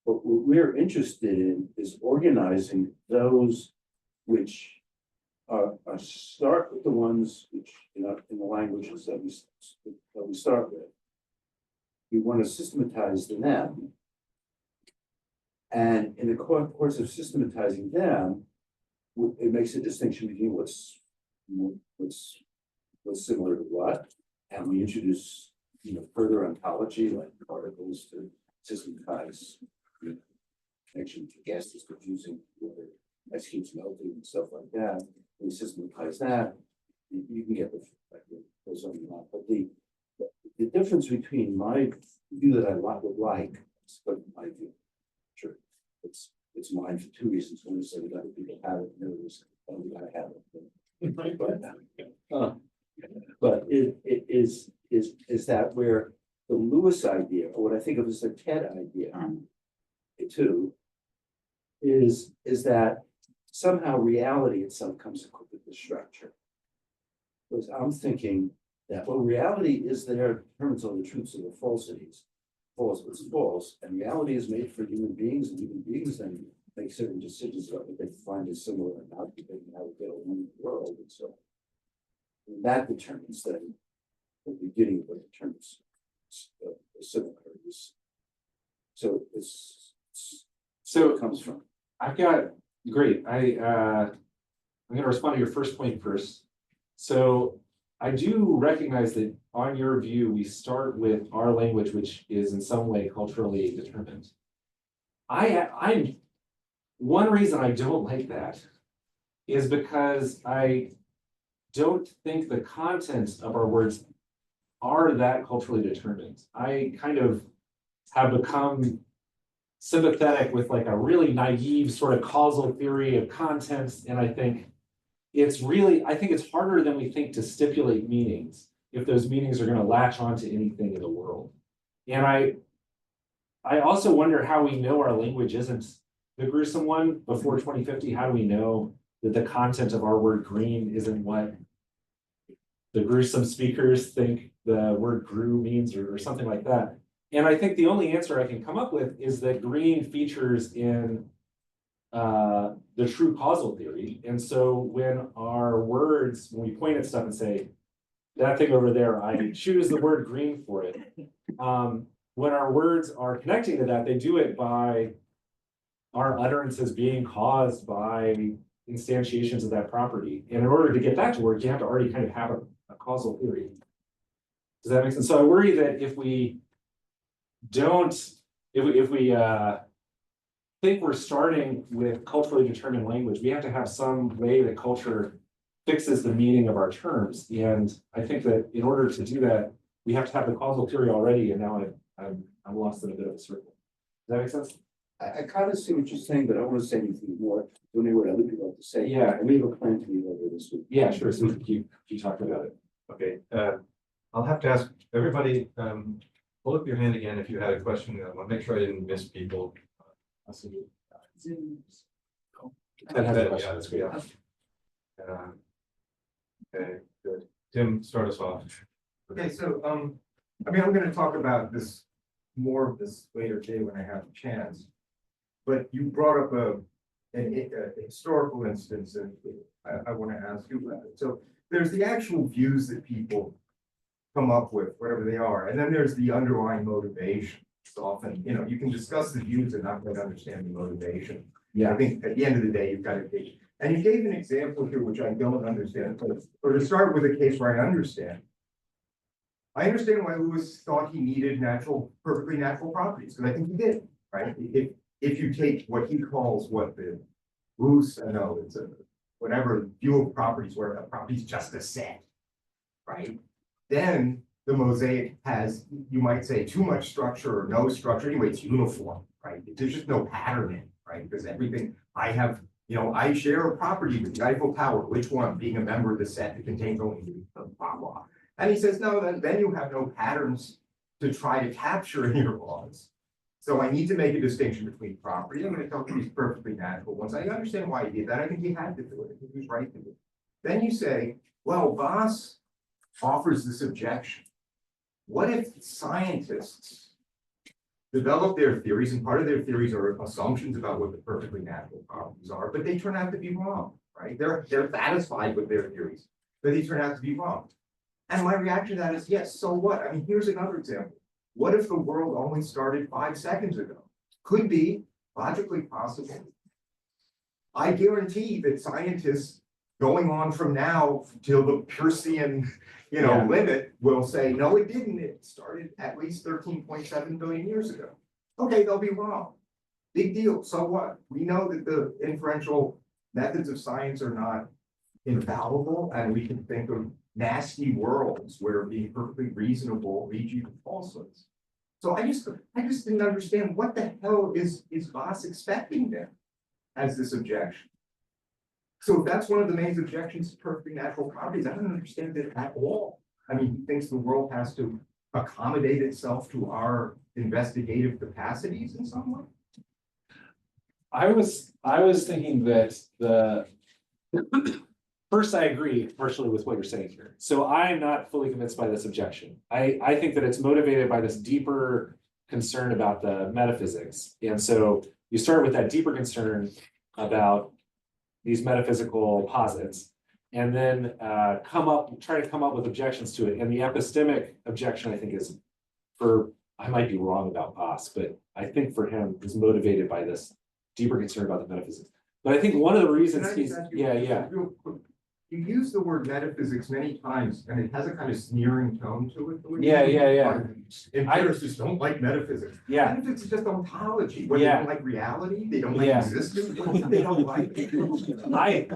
S3: But what we're interested in is organizing those which are start with the ones which, in the languages that we start with. We want to systematize them. And in the course of systematizing them, it makes a distinction between what's similar to what, and we introduce, further ontology like articles to systematize connection to gas is confusing, whether ice keeps melting and stuff like that. We systematize that, you can get the goes on and on. But the difference between my view that I would like, but my view, sure, it's mine for two reasons. One is that other people have it, and the other is that we gotta have it. But it is that where the Lewis idea, or what I think of as the TED idea, too, is that somehow reality itself comes equipped with the structure. Because I'm thinking that, well, reality is there, determines all the truths of the falsities. False is false, and reality is made for human beings, and human beings then make certain decisions about what they find is similar or not, depending on how they get along in the world, and so and that determines then the beginning of what determines the similarities. So so it comes from.
S2: I've got, great, I'm gonna respond to your first point first. So I do recognize that on your view, we start with our language, which is in some way culturally determined. I'm one reason I don't like that is because I don't think the contents of our words are that culturally determined. I kind of have become sympathetic with like a really naive sort of causal theory of contents, and I think it's harder than we think to stipulate meanings if those meanings are going to latch onto anything in the world. And I also wonder how we know our language isn't the gruesome one before 2050. How do we know that the content of our word green isn't what the gruesome speakers think the word Grue means, or something like that? And I think the only answer I can come up with is that green features in the true causal theory. And so when our words, when we point at stuff and say, that thing over there, I choose the word green for it. When our words are connecting to that, they do it by our utterances being caused by instantiations of that property. And in order to get that to work, you have to already kind of have a causal theory. Does that make sense? So I worry that if we don't, if we think we're starting with culturally determined language, we have to have some way that culture fixes the meaning of our terms. And I think that in order to do that, we have to have the causal theory already. And now I'm lost in a bit of a circle. Does that make sense?
S3: I kind of see what you're saying, but I don't want to say anything more. Don't know what other people have to say.
S2: Yeah.
S3: And we have a plan to meet later this week.
S2: Yeah, sure. So we can keep talking about it.
S7: Okay, I'll have to ask everybody, hold up your hand again if you had a question. I want to make sure I didn't miss people.
S2: Ted has a
S7: Yeah,
S2: question.
S7: that's good. Okay, good. Tim, start us off.
S9: Okay, so, I mean, I'm gonna talk about this, more of this later today when I have a chance. But you brought up a historical instance, and I wanna ask you about it. So there's the actual views that people come up with, whatever they are, and then there's the underlying motivation. So often, you can discuss the views and not quite understand the motivation.
S2: Yeah.
S9: I think at the end of the day, you've got to take, and you gave an example here, which I don't understand, or to start with a case where I understand. I understand why Lewis thought he needed perfectly natural properties, because I think he did, right? If you take what he calls it's a whatever view of properties where a property is just a set, right? Then the Mosaic has, you might say, too much structure or no structure. Anyway, it's uniform, right? There's just no pattern in it, right? Because everything I have, I share a property with the Eiffel Tower. Which one? Being a member of the set that contains only blah, blah. And he says, no, then you have no patterns to try to capture in your laws. So I need to make a distinction between property. I'm gonna tell you it's perfectly natural. Once I understand why he did that, I think he had to do it. I think he was right to do it. Then you say, well, Voss offers this objection. What if scientists develop their theories, and part of their theories are assumptions about what the perfectly natural properties are, but they turn out to be wrong, right? They're satisfied with their theories, but they turn out to be wrong. And my reaction to that is, yes, so what? I mean, here's another example. What if the world only started 5 seconds ago? Could be logically possible. I guarantee that scientists going on from now till the Persean, limit will say, no, it didn't. It started at least 13.7 billion years ago. Okay, they'll be wrong. Big deal. So what? We know that the inferential methods of science are not infallible, and we can think of nasty worlds where being perfectly reasonable leads you to falsehoods. So I just didn't understand what the hell is Voss expecting then as this objection. So if that's one of the main objections to perfectly natural properties, I don't understand it at all. I mean, he thinks the world has to accommodate itself to our investigative capacities in some way.
S2: I was thinking that first, I agree partially with what you're saying here. So I'm not fully convinced by this objection. I think that it's motivated by this deeper concern about the metaphysics. And so you start with that deeper concern about these metaphysical posits, and then try to come up with objections to it. And the epistemic objection, I think, is I might be wrong about Voss, but I think for him is motivated by this deeper concern about the metaphysics. But I think one of the reasons
S9: Real quick. You use the word metaphysics many times, and it has a kind of sneering tone to it.
S2: Yeah.
S9: Empiricists don't like metaphysics.
S2: Yeah.
S9: Metaphysics is just ontology, where they don't like reality, they don't like
S2: Yeah.
S9: existence, they don't like.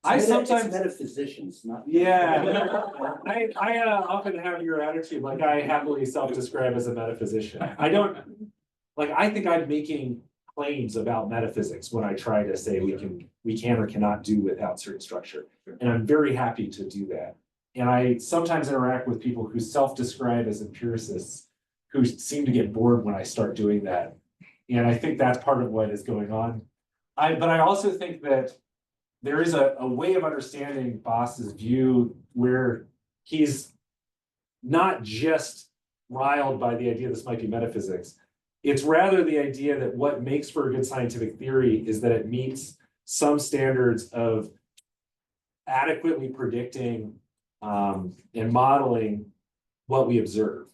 S2: I sometimes,
S3: Metaphysicians, not.
S2: I often have your attitude, like I happily self-describe as a metaphysician. I think I'm making claims about metaphysics when I try to say we can or cannot do without certain structure. And I'm very happy to do that. And I sometimes interact with people who self-describe as empiricists who seem to get bored when I start doing that. And I think that's part of what is going on. But I also think that there is a way of understanding Voss's view where he's not just riled by the idea this might be metaphysics. It's rather the idea that what makes for a good scientific theory is that it meets some standards of adequately predicting and modeling what we observe.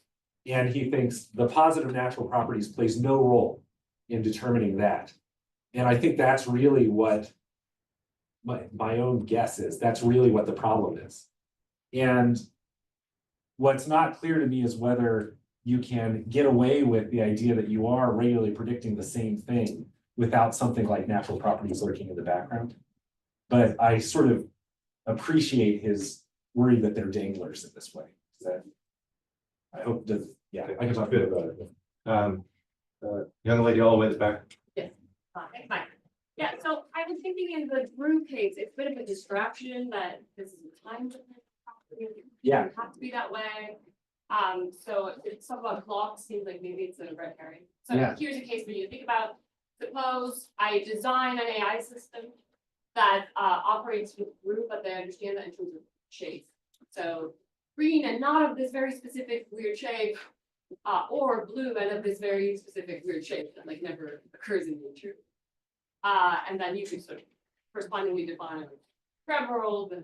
S2: And he thinks the positive natural properties plays no role in determining that. And I think that's really what my own guess is. That's really what the problem is. And what's not clear to me is whether you can get away with the idea that you are regularly predicting the same thing without something like natural properties lurking in the background. But I sort of appreciate his worry that they're danglers in this way. I hope that, I can talk a bit about it.
S7: Young lady all the way at the back.
S10: Thanks, Mike. Yeah, so I was thinking in the Grue case, it's a bit of a distraction that this is a time.
S2: Yeah.
S10: It has to be that way. So it's something about clock seems like maybe it's a red herring. So here's a case where you think about, suppose I design an AI system that operates with Grue, but they understand that in terms of shape. So green and not of this very specific weird shape, or blue and of this very specific weird shape that like never occurs in nature. And then you could sort of correspondingly define Trevorrow and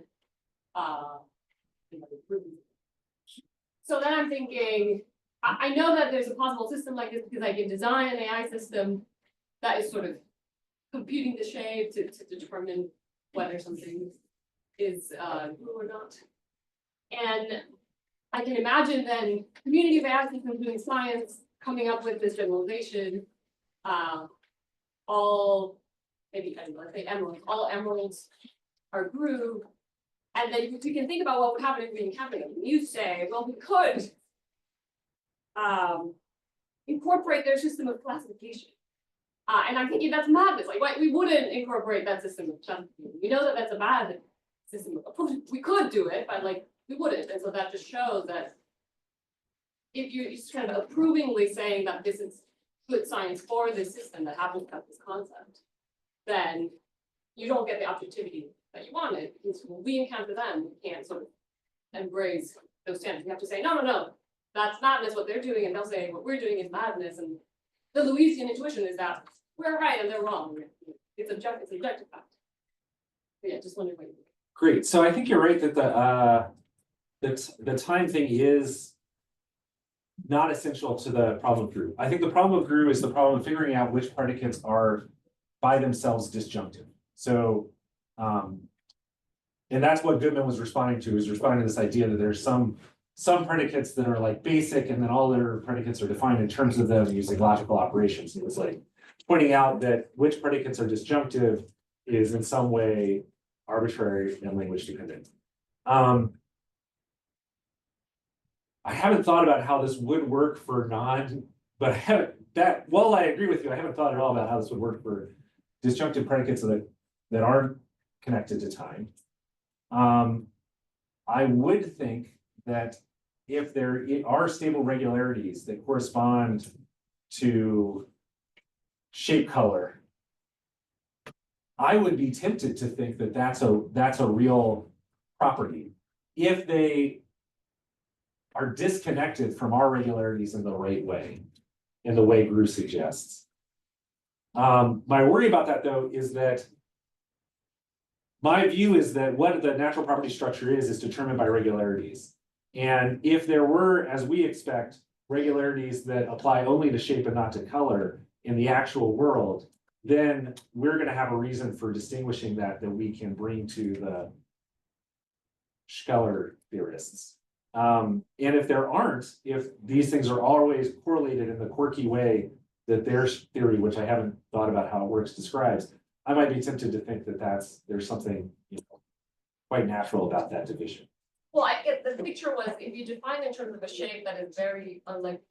S10: so then I'm thinking, I know that there's a possible system like this because I can design an AI system that is sort of computing the shape to determine whether something is Grue or not. And I can imagine then community of AI systems doing science coming up with this generalization. All maybe let's say emeralds, all emeralds are Grue. And then we can think about what would happen if we didn't have them. You say, well, we could incorporate their system of classification. And I'm thinking that's madness. Like, why we wouldn't incorporate that system of classification. We know that that's a bad system. We could do it, but like we wouldn't. And so that just shows that if you're just kind of approvingly saying that this is good science for this system that happens to have this concept, then you don't get the objectivity that you wanted, because when we encounter them, we can't sort of embrace those standards. We have to say, no, no, no, that's madness what they're doing, and they'll say what we're doing is madness, and the Louisian intuition is that we're right and they're wrong. It's objective fact. But yeah, just wondering what you think.
S2: Great, so I think you're right that the time thing is not essential to the problem of Grue. I think the problem of Grue is the problem of figuring out which predicates are by themselves disjunctive. So, and that's what Goodman was responding to, is responding to this idea that there's some predicates that are like basic, and then all their predicates are defined in terms of them using logical operations. It was like pointing out that which predicates are disjunctive is in some way arbitrary and language dependent. I haven't thought about how this would work for but I haven't, while I agree with you, I haven't thought at all about how this would work for disjunctive predicates that aren't connected to time. I would think that if there are stable regularities that correspond to shape color, I would be tempted to think that that's a real property. If they are disconnected from our regularities in the right way, in the way Grue suggests. My worry about that, though, is that my view is that what the natural property structure is determined by regularities. And if there were, as we expect, regularities that apply only to shape and not to color in the actual world, then we're going to have a reason for distinguishing that we can bring to the Scheller theorists. And if there aren't, if these things are always correlated in the quirky way that their theory, which I haven't thought about how it works, describes, I might be tempted to think that there's something quite natural about that division.
S10: Well, I get the picture was if you define in terms of a shape that is very unlike.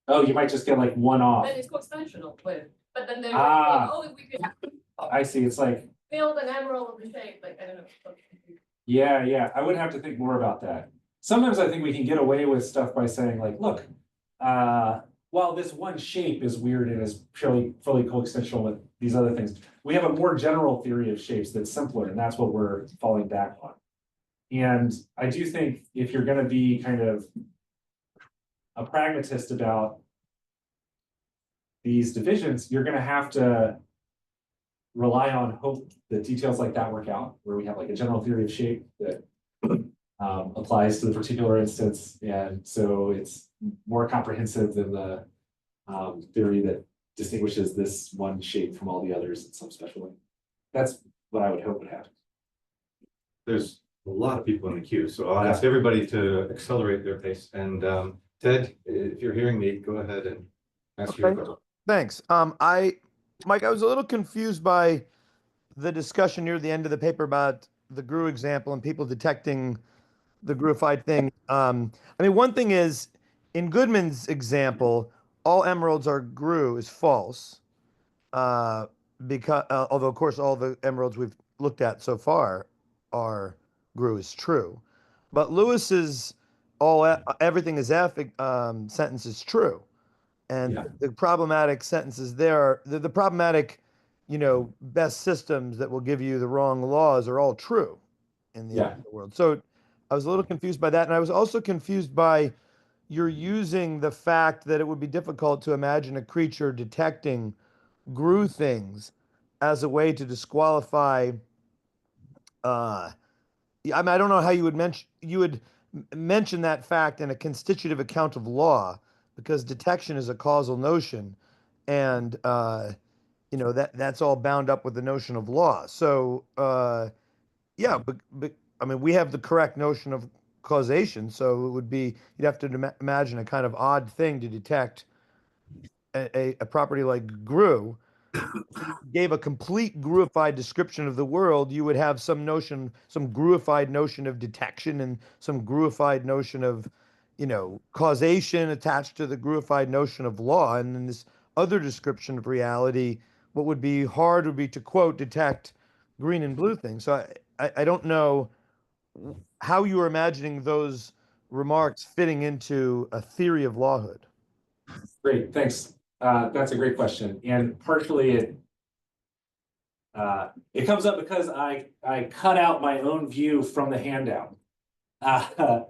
S2: Oh, you might just get like one off.
S10: Then it's coextensional with, but then there's if we could
S2: I see. It's like
S10: build an emerald of the shape, like I don't know.
S2: Yeah, I would have to think more about that. Sometimes I think we can get away with stuff by saying like, look, while this one shape is weird and is fully coextensional with these other things, we have a more general theory of shapes that's simpler, and that's what we're falling back on. And I do think if you're going to be kind of a pragmatist about these divisions, you're going to have to rely on hope that details like that work out, where we have like a general theory of shape that applies to the particular instance, and so it's more comprehensive than the theory that distinguishes this one shape from all the others in some special way. That's what I would hope would happen.
S7: There's a lot of people in the queue, so I'll ask everybody to accelerate their pace. And Ted, if you're hearing me, go ahead and ask your question.
S11: Thanks. Mike, I was a little confused by the discussion near the end of the paper about the Grue example and people detecting the Gruified thing. I mean, one thing is, in Goodman's example, all emeralds are Grue is false. Because although of course all the emeralds we've looked at so far are Grue is true. But Lewis's everything is F sentence is true. And the problematic sentences there, the problematic, best systems that will give you the wrong laws are all true in the world. So I was a little confused by that. And I was also confused by you're using the fact that it would be difficult to imagine a creature detecting Grue things as a way to disqualify. I mean, I don't know how you would mention that fact in a constitutive account of law, because detection is a causal notion, and that's all bound up with the notion of law. So but I mean, we have the correct notion of causation, so it would be, you'd have to imagine a kind of odd thing to detect a property like Grue. Gave a complete Gruified description of the world, you would have some Gruified notion of detection and some Gruified notion of, causation attached to the Gruified notion of law. And in this other description of reality, what would be hard would be to, quote, detect green and blue things. So I don't know how you were imagining those remarks fitting into a theory of lawhood?
S2: Great, thanks. That's a great question, and partially it comes up because I cut out my own view from the handout. I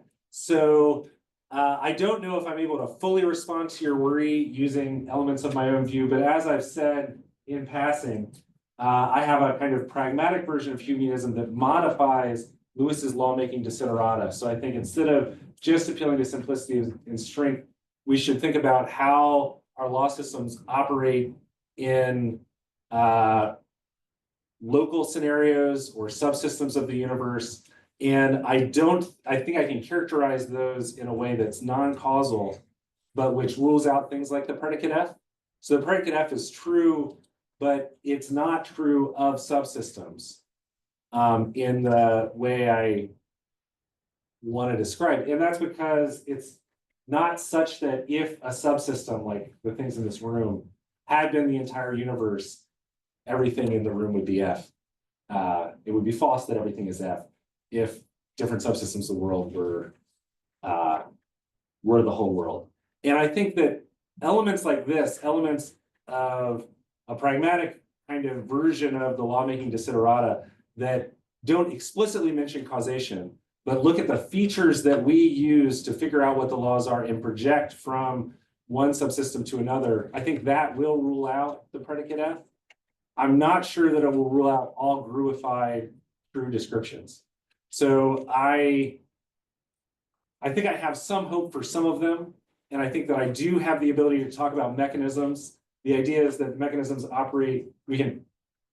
S2: don't know if I'm able to fully respond to your worry using elements of my own view, but as I've said in passing, I have a kind of pragmatic version of Humeism that modifies Lewis's lawmaking desiderata. So I think instead of just appealing to simplicity and strength, we should think about how our law systems operate in local scenarios or subsystems of the universe. And I think I can characterize those in a way that's non-causal, but which rules out things like the predicate F. So the predicate F is true, but it's not true of subsystems in the way I want to describe it. And that's because it's not such that if a subsystem, like the things in this room, had been the entire universe, everything in the room would be F. It would be false that everything is F if different subsystems of the world were the whole world. And I think that elements like this, elements of a pragmatic kind of version of the lawmaking desiderata that don't explicitly mention causation, but look at the features that we use to figure out what the laws are and project from one subsystem to another, I think that will rule out the predicate F. I'm not sure that it will rule out all Gruified true descriptions. So I think I have some hope for some of them. And I think that I do have the ability to talk about mechanisms. The idea is that mechanisms operate, we can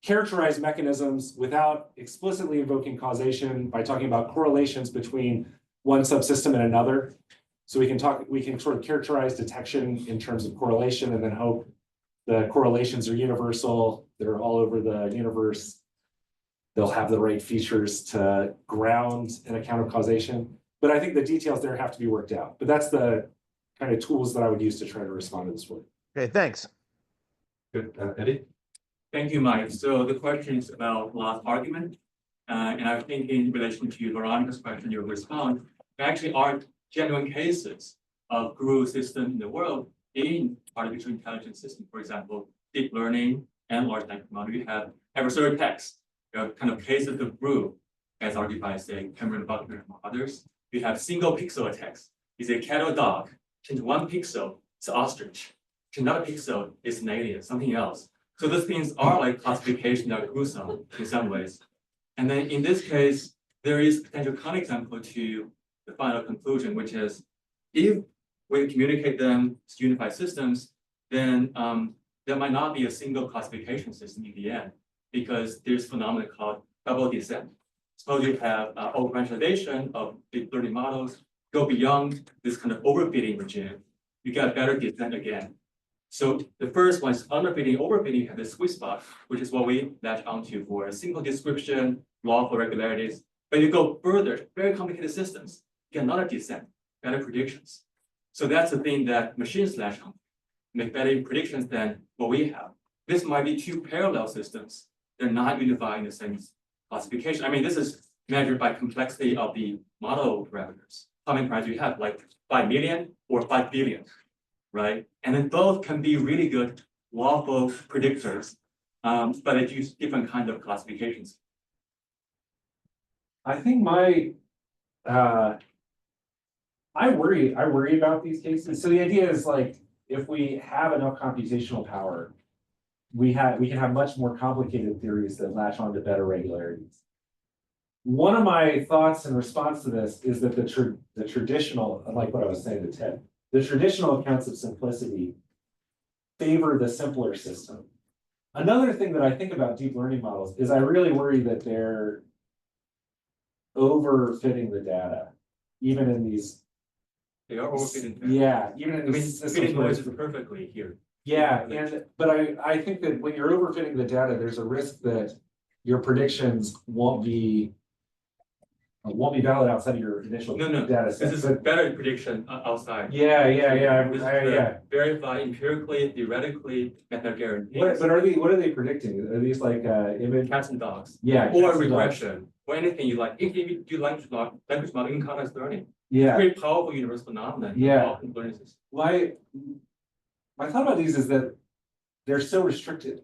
S2: characterize mechanisms without explicitly invoking causation by talking about correlations between one subsystem and another. So we can sort of characterize detection in terms of correlation and then hope the correlations are universal. They're all over the universe. They'll have the right features to ground an account of causation. But I think the details there have to be worked out. But that's the kind of tools that I would use to try to respond to this work.
S11: Okay, thanks.
S7: Good, Eddie?
S12: Thank you, Mike. So the question is about last argument. And I think in relation to Veronica's question, your response, there actually are genuine cases of Grue system in the world in artificial intelligence system. For example, deep learning and large language model, you have adversarial text. You have kind of cases of Grue, as argued by, say, Cameron Butler and others. You have single pixel attacks. Is a cat or dog? Change one pixel, it's ostrich. Change another pixel, it's an alien, something else. So those things are like classification that are gruesome in some ways. And then in this case, there is potential counterexample to the final conclusion, which is if we communicate them to unified systems, then there might not be a single classification system in the end, because there's a phenomenon called double descent. Suppose you have over-randomization of deep learning models, go beyond this kind of overfitting regime, you get better descent again. So the first one is underfitting, overfitting, you have the sweet spot, which is what we latch onto for a simple description, lawful regularities. But you go further, very complicated systems, you get another descent, better predictions. So that's the thing that machines latch on, make better predictions than what we have. This might be two parallel systems. They're not unifying the same classification. I mean, this is measured by complexity of the model parameters. How many parameters you have, like 5 million or 5 billion, right? And then both can be really good lawful predictors, but they use different kind of classifications.
S2: I think I worry about these cases. So the idea is like, if we have enough computational power, we can have much more complicated theories that latch on to better regularities. One of my thoughts in response to this is that the traditional, unlike what I was saying to Ted, the traditional accounts of simplicity favor the simpler system. Another thing that I think about deep learning models is I really worry that they're overfitting the data, even in these.
S12: They are overfitting.
S2: Yeah, even in these
S12: fitting noise is perfectly here.
S2: Yeah, but I think that when you're overfitting the data, there's a risk that your predictions won't be valid outside of your initial data set.
S12: This is a better prediction outside.
S2: Yeah.
S12: This is verified empirically, theoretically, method guarantees.
S2: But what are they predicting? Are these like image
S12: cats and dogs?
S2: Yeah,
S12: or regression, or anything you like. If you do language model in context learning,
S2: Yeah,
S12: Very powerful universe phenomenon.
S2: Yeah.
S12: Powerful learning system.
S2: my thought about these is that they're so restricted.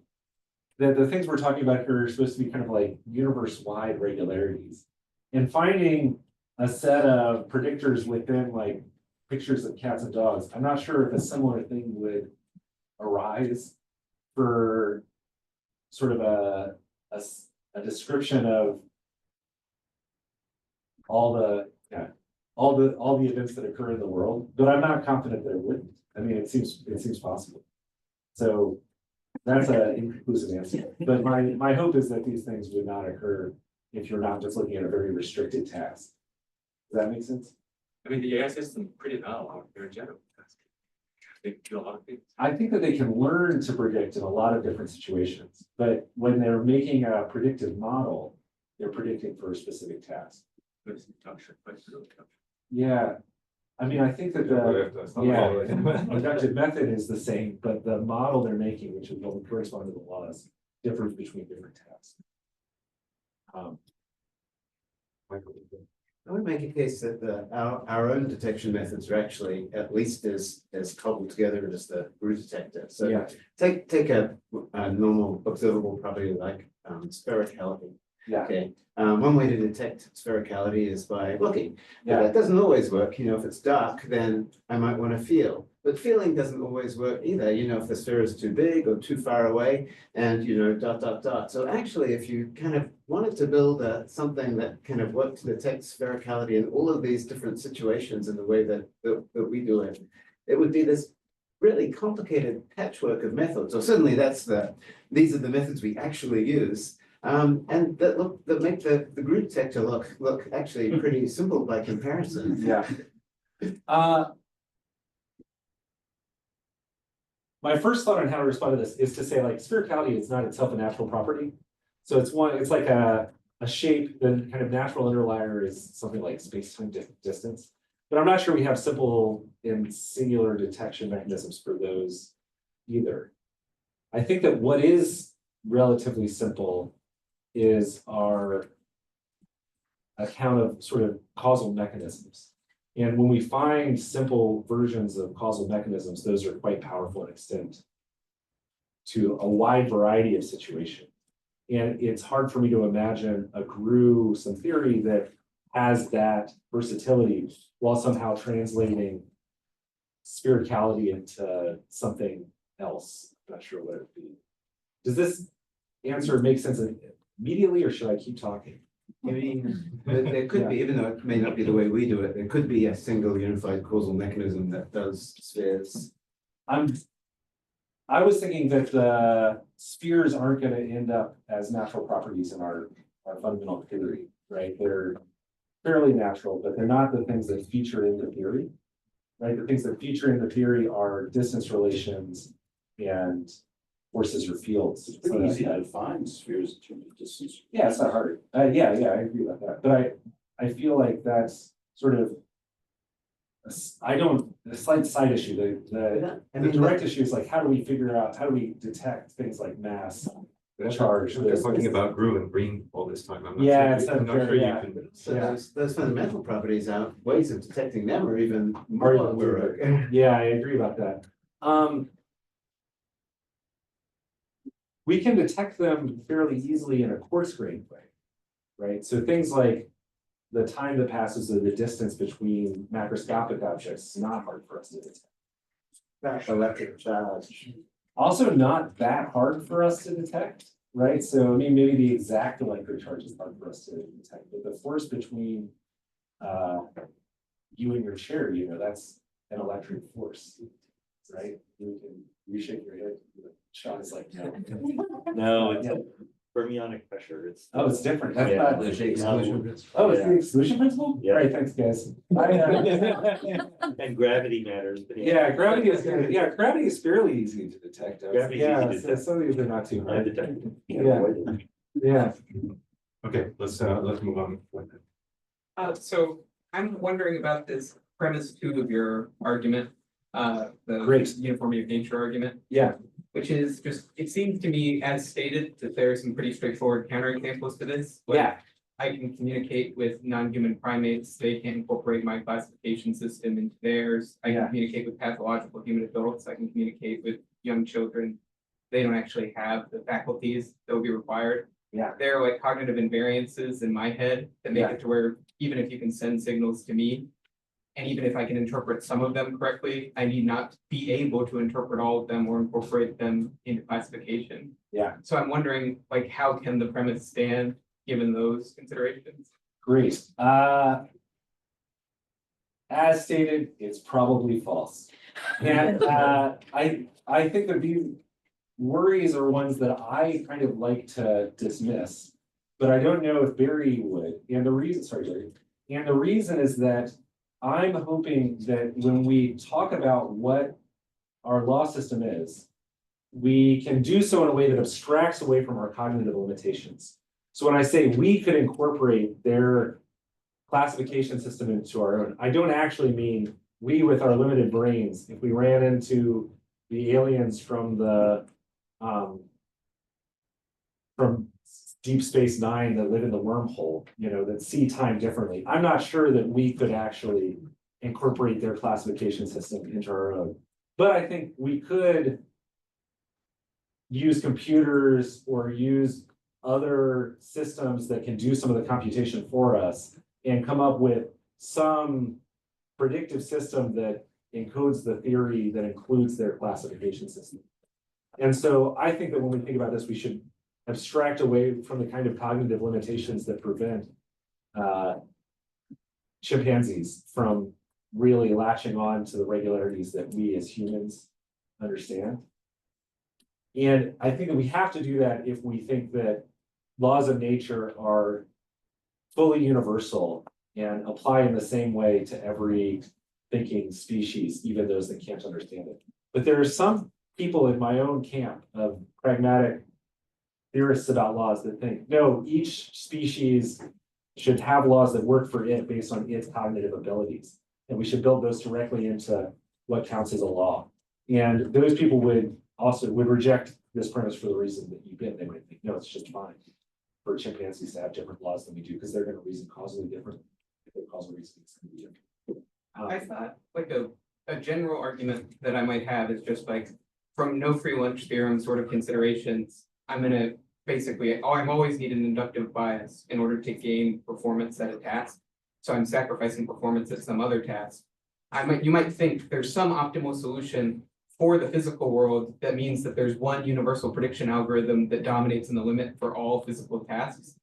S2: That the things we're talking about here are supposed to be kind of like universe-wide regularities. And finding a set of predictors within like pictures of cats and dogs, I'm not sure if a similar thing would arise for sort of a description of all the events that occur in the world, but I'm not confident that it wouldn't. I mean, it seems possible. So that's an inconclusive answer, but my hope is that these things would not occur if you're not just looking at a very restricted task. Does that make sense?
S12: I mean, the AI system pretty well, they're general. They do a lot of things.
S2: I think that they can learn to predict in a lot of different situations, but when they're making a predictive model, they're predicting for a specific task.
S12: But it's structured, but it's really structured.
S2: Yeah, I mean, I think that the inductive method is the same, but the model they're making, which is what would correspond to the laws, differs between different tasks.
S3: I would make a case that our own detection methods are actually at least as cobbled together as the Grue detector. So
S2: Yeah.
S3: take a normal observable property like sphericality.
S2: Yeah.
S3: Okay. One way to detect sphericality is by looking. But
S2: Yeah.
S3: that doesn't always work. You know, if it's dark, then I might want to feel. But feeling doesn't always work either. You know, if the sphere is too big or too far away, and you know, ... So actually, if you kind of wanted to build something that kind of worked to detect sphericality in all of these different situations in the way that we do it, it would be this really complicated patchwork of methods. Or certainly these are the methods we actually use. And that make the Grue detector look actually pretty simple by comparison.
S2: Yeah. My first thought on how to respond to this is to say like sphericality is not itself a natural property. So it's like a shape, the kind of natural underlier is something like space-time distance. But I'm not sure we have simple and singular detection mechanisms for those either. I think that what is relatively simple is our account of sort of causal mechanisms. And when we find simple versions of causal mechanisms, those are quite powerful and extent to a wide variety of situations. And it's hard for me to imagine a Grue, some theory that has that versatility while somehow translating sphericality into something else. I'm not sure what it would be. Does this answer make sense immediately, or should I keep talking?
S3: I mean, there could be, even though it may not be the way we do it, there could be a single unified causal mechanism that does spheres.
S2: I was thinking that the spheres aren't going to end up as natural properties in our fundamental theory, right? They're fairly natural, but they're not the things that feature in the theory, right? The things that feature in the theory are distance relations and forces or fields.
S3: It's pretty easy to define spheres in terms of distance.
S2: Yeah, it's not hard. Yeah, I agree about that. But I feel like that's sort of a slight side issue. The direct issue is like, how do we figure out, how do we detect things like mass, charge?
S7: They're talking about Grue and green all this time. I'm not
S2: Yeah,
S7: sure,
S2: it's
S7: I'm not sure you can.
S3: So
S2: Yeah.
S3: those fundamental properties are ways of detecting them or even
S2: Or
S3: more.
S2: even weirder. Yeah, I agree about that. We can detect them fairly easily in a coarse-grained way, right? So things like the time that passes or the distance between macroscopic objects is not hard for us to detect.
S3: Electric charge.
S2: Also not that hard for us to detect, right? So I mean, maybe the exact electric charge is hard for us to detect, but the force between you and your chair, you know, that's an electric force, right? You shake your head. Sean is like, no.
S1: No, it's a fermionic pressure. It's.
S2: Oh, it's different. That's
S1: Yeah.
S2: not.
S3: The exclusion principle.
S2: Oh, it's the exclusion principle?
S1: Yeah.
S2: Right, thanks, guys.
S1: And gravity matters. But
S2: Yeah, gravity is fairly easy to detect.
S1: Gravity's
S2: Yeah,
S1: easy to detect.
S2: some of these are not too
S1: I
S2: hard.
S1: detect it.
S2: Yeah.
S7: Okay, let's move on.
S5: So I'm wondering about this premise 2 of your argument, the
S2: Great.
S5: uniformity of nature argument.
S2: Yeah.
S5: Which is just, it seems to me, as stated, that there are some pretty straightforward counterexamples to this. But
S2: Yeah.
S13: I can communicate with non-human primates, they can incorporate my classification system into theirs. I can communicate with pathological human adults, I can communicate with young children. They don't actually have the faculties that would be required.
S2: Yeah.
S13: There are like cognitive invariances in my head that make it to where even if you can send signals to me, and even if I can interpret some of them correctly, I need not be able to interpret all of them or incorporate them into classification.
S2: Yeah.
S13: So I'm wondering, like, how can the premise stand given those considerations?
S2: Great. As stated, it's probably false. And I think that these worries are ones that I kind of like to dismiss, but I don't know if Barry would. And the reason, sorry, Barry. And the reason is that I'm hoping that when we talk about what our law system is, we can do so in a way that abstracts away from our cognitive limitations. So when I say we could incorporate their classification system into our own, I don't actually mean we with our limited brains. If we ran into the aliens from the from Deep Space Nine that live in the wormhole, you know, that see time differently, I'm not sure that we could actually incorporate their classification system into our own. But I think we could use computers or use other systems that can do some of the computation for us and come up with some predictive system that encodes the theory that includes their classification system. And so I think that when we think about this, we should abstract away from the kind of cognitive limitations that prevent chimpanzees from really latching on to the regularities that we as humans understand. And I think that we have to do that if we think that laws of nature are fully universal and apply in the same way to every thinking species, even those that can't understand it. But there are some people in my own camp of pragmatic theorists about laws that think, no, each species should have laws that work for it based on its cognitive abilities. And we should build those directly into what counts as a law. And those people would reject this premise for the reason that you get. They might think, no, it's just fine for chimpanzees to have different laws than we do, because they're going to reason causally different. If they causal reason, it's going to be different.
S13: I thought like a general argument that I might have is just like from no free lunch theorem sort of considerations, I'm gonna basically, I'm always need an inductive bias in order to gain performance at a task. So I'm sacrificing performance at some other task. You might think there's some optimal solution for the physical world that means that there's one universal prediction algorithm that dominates in the limit for all physical tasks.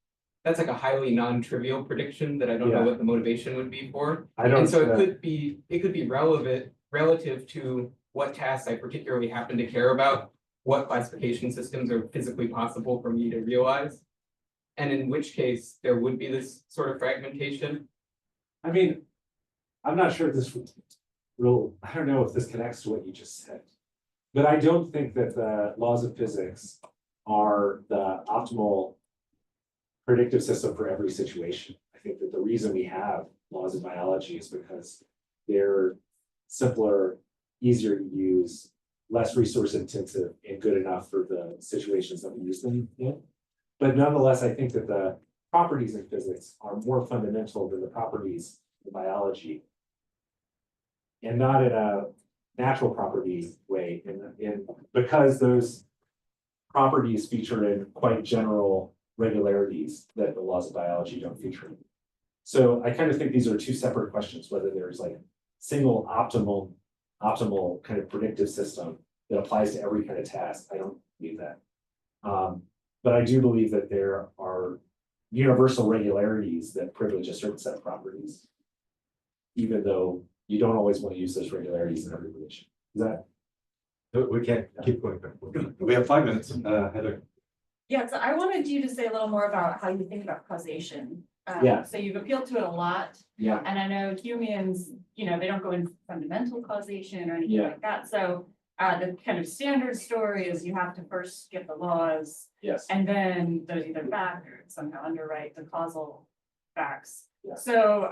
S13: That's like a highly non-trivial prediction that I don't know what the motivation would be for. And so it could be relevant relative to what tasks I particularly happen to care about, what classification systems are physically possible for me to realize. And in which case there would be this sort of fragmentation.
S2: I mean, I'm not sure if this I don't know if this connects to what you just said, but I don't think that the laws of physics are the optimal predictive system for every situation. I think that the reason we have laws of biology is because they're simpler, easier to use, less resource intensive, and good enough for the situations that we use them in. But nonetheless, I think that the properties in physics are more fundamental than the properties in biology, and not in a natural property way, because those properties feature in quite general regularities that the laws of biology don't feature. So I kind of think these are two separate questions, whether there's like single optimal kind of predictive system that applies to every kind of task. I don't believe that. But I do believe that there are universal regularities that privilege a certain set of properties, even though you don't always want to use those regularities in every relation. Is that?
S7: We can't keep going. We have 5 minutes, Heather.
S14: Yeah, so I wanted you to say a little more about how you think about causation.
S2: Yeah.
S14: So you've appealed to it a lot.
S2: Yeah.
S14: And I know humans, you know, they don't go into fundamental causation or anything like that. So the kind of standard story is you have to first get the laws.
S2: Yes.
S14: And then those either back or somehow underwrite the causal facts.
S2: Yeah.
S14: So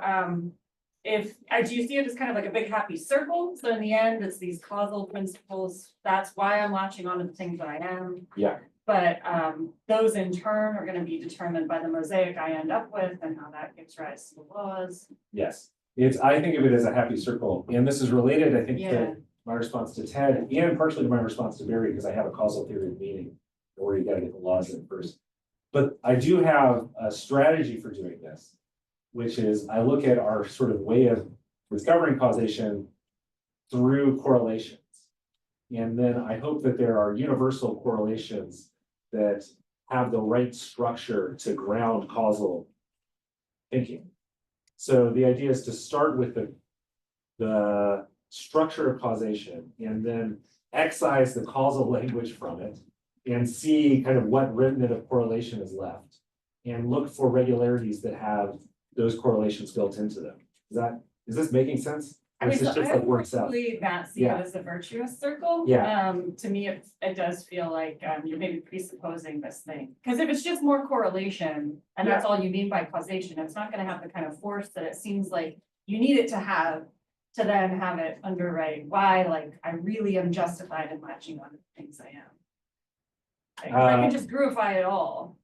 S14: do you see it as kind of like a big happy circle? So in the end, it's these causal principles. That's why I'm latching on to the things that I am.
S2: Yeah.
S14: But those in turn are gonna be determined by the mosaic I end up with and how that gives rise to the laws.
S2: Yes, I think of it as a happy circle, and this is related, I think,
S14: Yeah.
S2: to my response to Ted and partially to my response to Barry, because I have a causal theory of meaning, where you gotta get the laws in first. But I do have a strategy for doing this, which is I look at our sort of way of discovering causation through correlations. And then I hope that there are universal correlations that have the right structure to ground causal thinking. So the idea is to start with the structure of causation and then excise the causal language from it and see kind of what remnant of correlation is left and look for regularities that have those correlations built into them. Is this making sense?
S14: I mean,
S2: Or is this
S14: so
S2: just
S14: I
S2: like works out?
S14: unfortunately not see it
S2: Yeah.
S14: as a virtuous circle.
S2: Yeah.
S14: To me, it does feel like you're maybe presupposing this thing. Because if it's just more correlation, and that's all you mean by causation, it's not gonna have the kind of force that it seems like you need it to have to then have it underwrite why, like, I really am justified in latching on to the things I am. Like, I can just Grueify it all,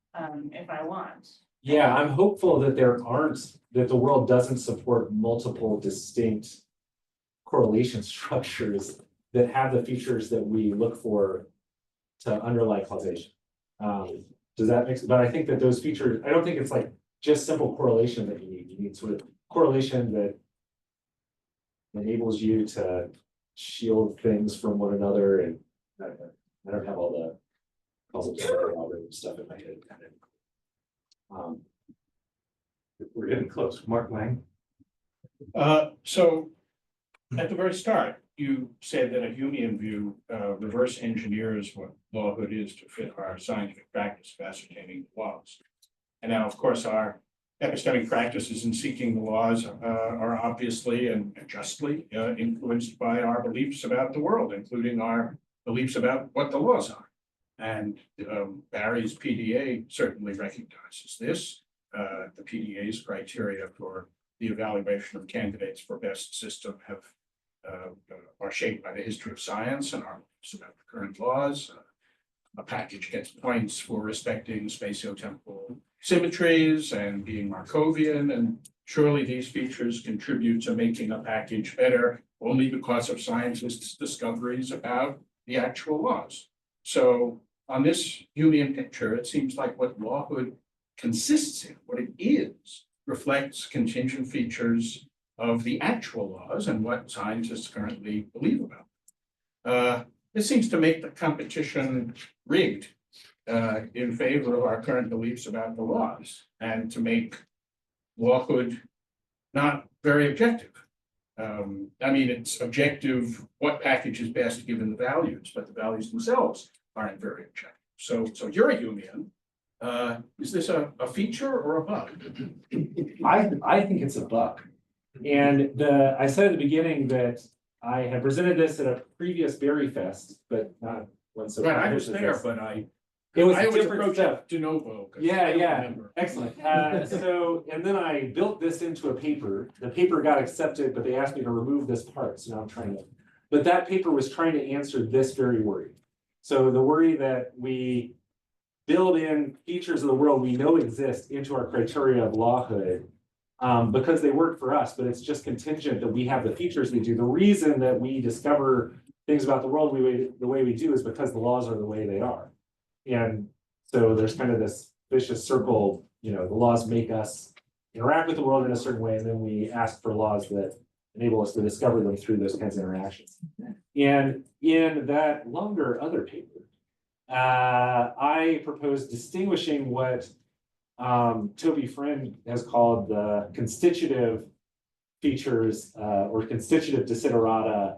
S14: if I want.
S2: Yeah, I'm hopeful that that the world doesn't support multiple distinct correlation structures that have the features that we look for to underlie causation. Does that make sense? But I think that those features, I don't think it's like just simple correlation that you need. You need sort of correlation that enables you to shield things from one another. And I don't have all the causal algorithm stuff in my head.
S7: We're getting close. Mark Lang.
S15: So at the very start, you said that a Humean view reverse engineers what lawhood is to fit our scientific practice of ascertaining the laws. And now, of course, our epistemic practices in seeking the laws are obviously and justly influenced by our beliefs about the world, including our beliefs about what the laws are. And Barry's PDA certainly recognizes this. The PDA's criteria for the evaluation of candidates for best system are shaped by the history of science and our beliefs about the current laws. A package gets points for respecting spatiotemporal symmetries and being Markovian, and surely these features contribute to making a package better only because of scientists' discoveries about the actual laws. So on this Humean picture, it seems like what lawhood consists in, what it is, reflects contingent features of the actual laws and what scientists currently believe about. This seems to make the competition rigged in favor of our current beliefs about the laws and to make lawhood not very objective. I mean, it's objective what package is best given the values, but the values themselves aren't very objective. So you're a Humean. Is this a feature or a bug?
S2: I think it's a bug. And I said at the beginning that I had presented this at a previous Berry Fest, but not one so.
S15: Right, I was there, but
S2: it was
S15: I always
S2: different
S15: approach
S2: stuff.
S15: it de novo. 'Cause I
S2: Yeah,
S15: don't
S2: yeah,
S15: remember.
S2: excellent. So, and then I built this into a paper. The paper got accepted, but they asked me to remove this part, so now I'm trying to. But that paper was trying to answer this very worry. So the worry that we build in features of the world we know exist into our criteria of lawhood, because they work for us, but it's just contingent that we have the features we do. The reason that we discover things about the world the way we do is because the laws are the way they are. And so there's kind of this vicious circle, the laws make us interact with the world in a certain way, and then we ask for laws that enable us to discover them through those kinds of interactions. And in that longer other paper, I propose distinguishing what Toby Friend has called the constitutive features or constitutive desiderata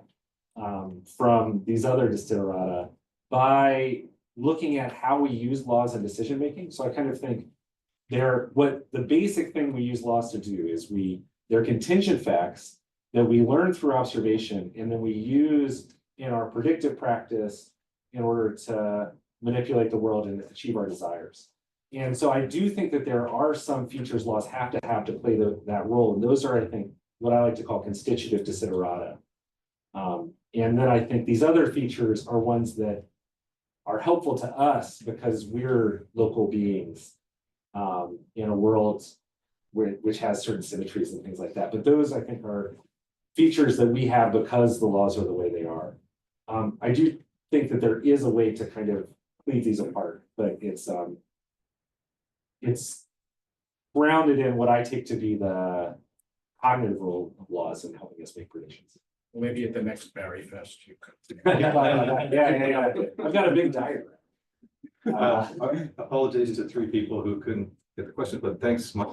S2: from these other desiderata by looking at how we use laws in decision making. So I kind of think what the basic thing we use laws to do is they're contingent facts that we learn through observation, and then we use in our predictive practice in order to manipulate the world and achieve our desires. And so I do think that there are some features laws have to play that role. And those are, I think, what I like to call constitutive desiderata. And then I think these other features are ones that are helpful to us because we're local beings. In a world which has certain symmetries and things like that, but those I think are features that we have because the laws are the way they are. I do think that there is a way to kind of leave these apart, but it's grounded in what I take to be the cognitive role of laws and helping us make predictions.
S15: Maybe at the next Barry Fest, you could.
S2: Yeah. I've got a big diagram.
S7: Apologies to three people who couldn't get the question, but thanks much.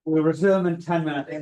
S6: We'll resume in 10 minutes.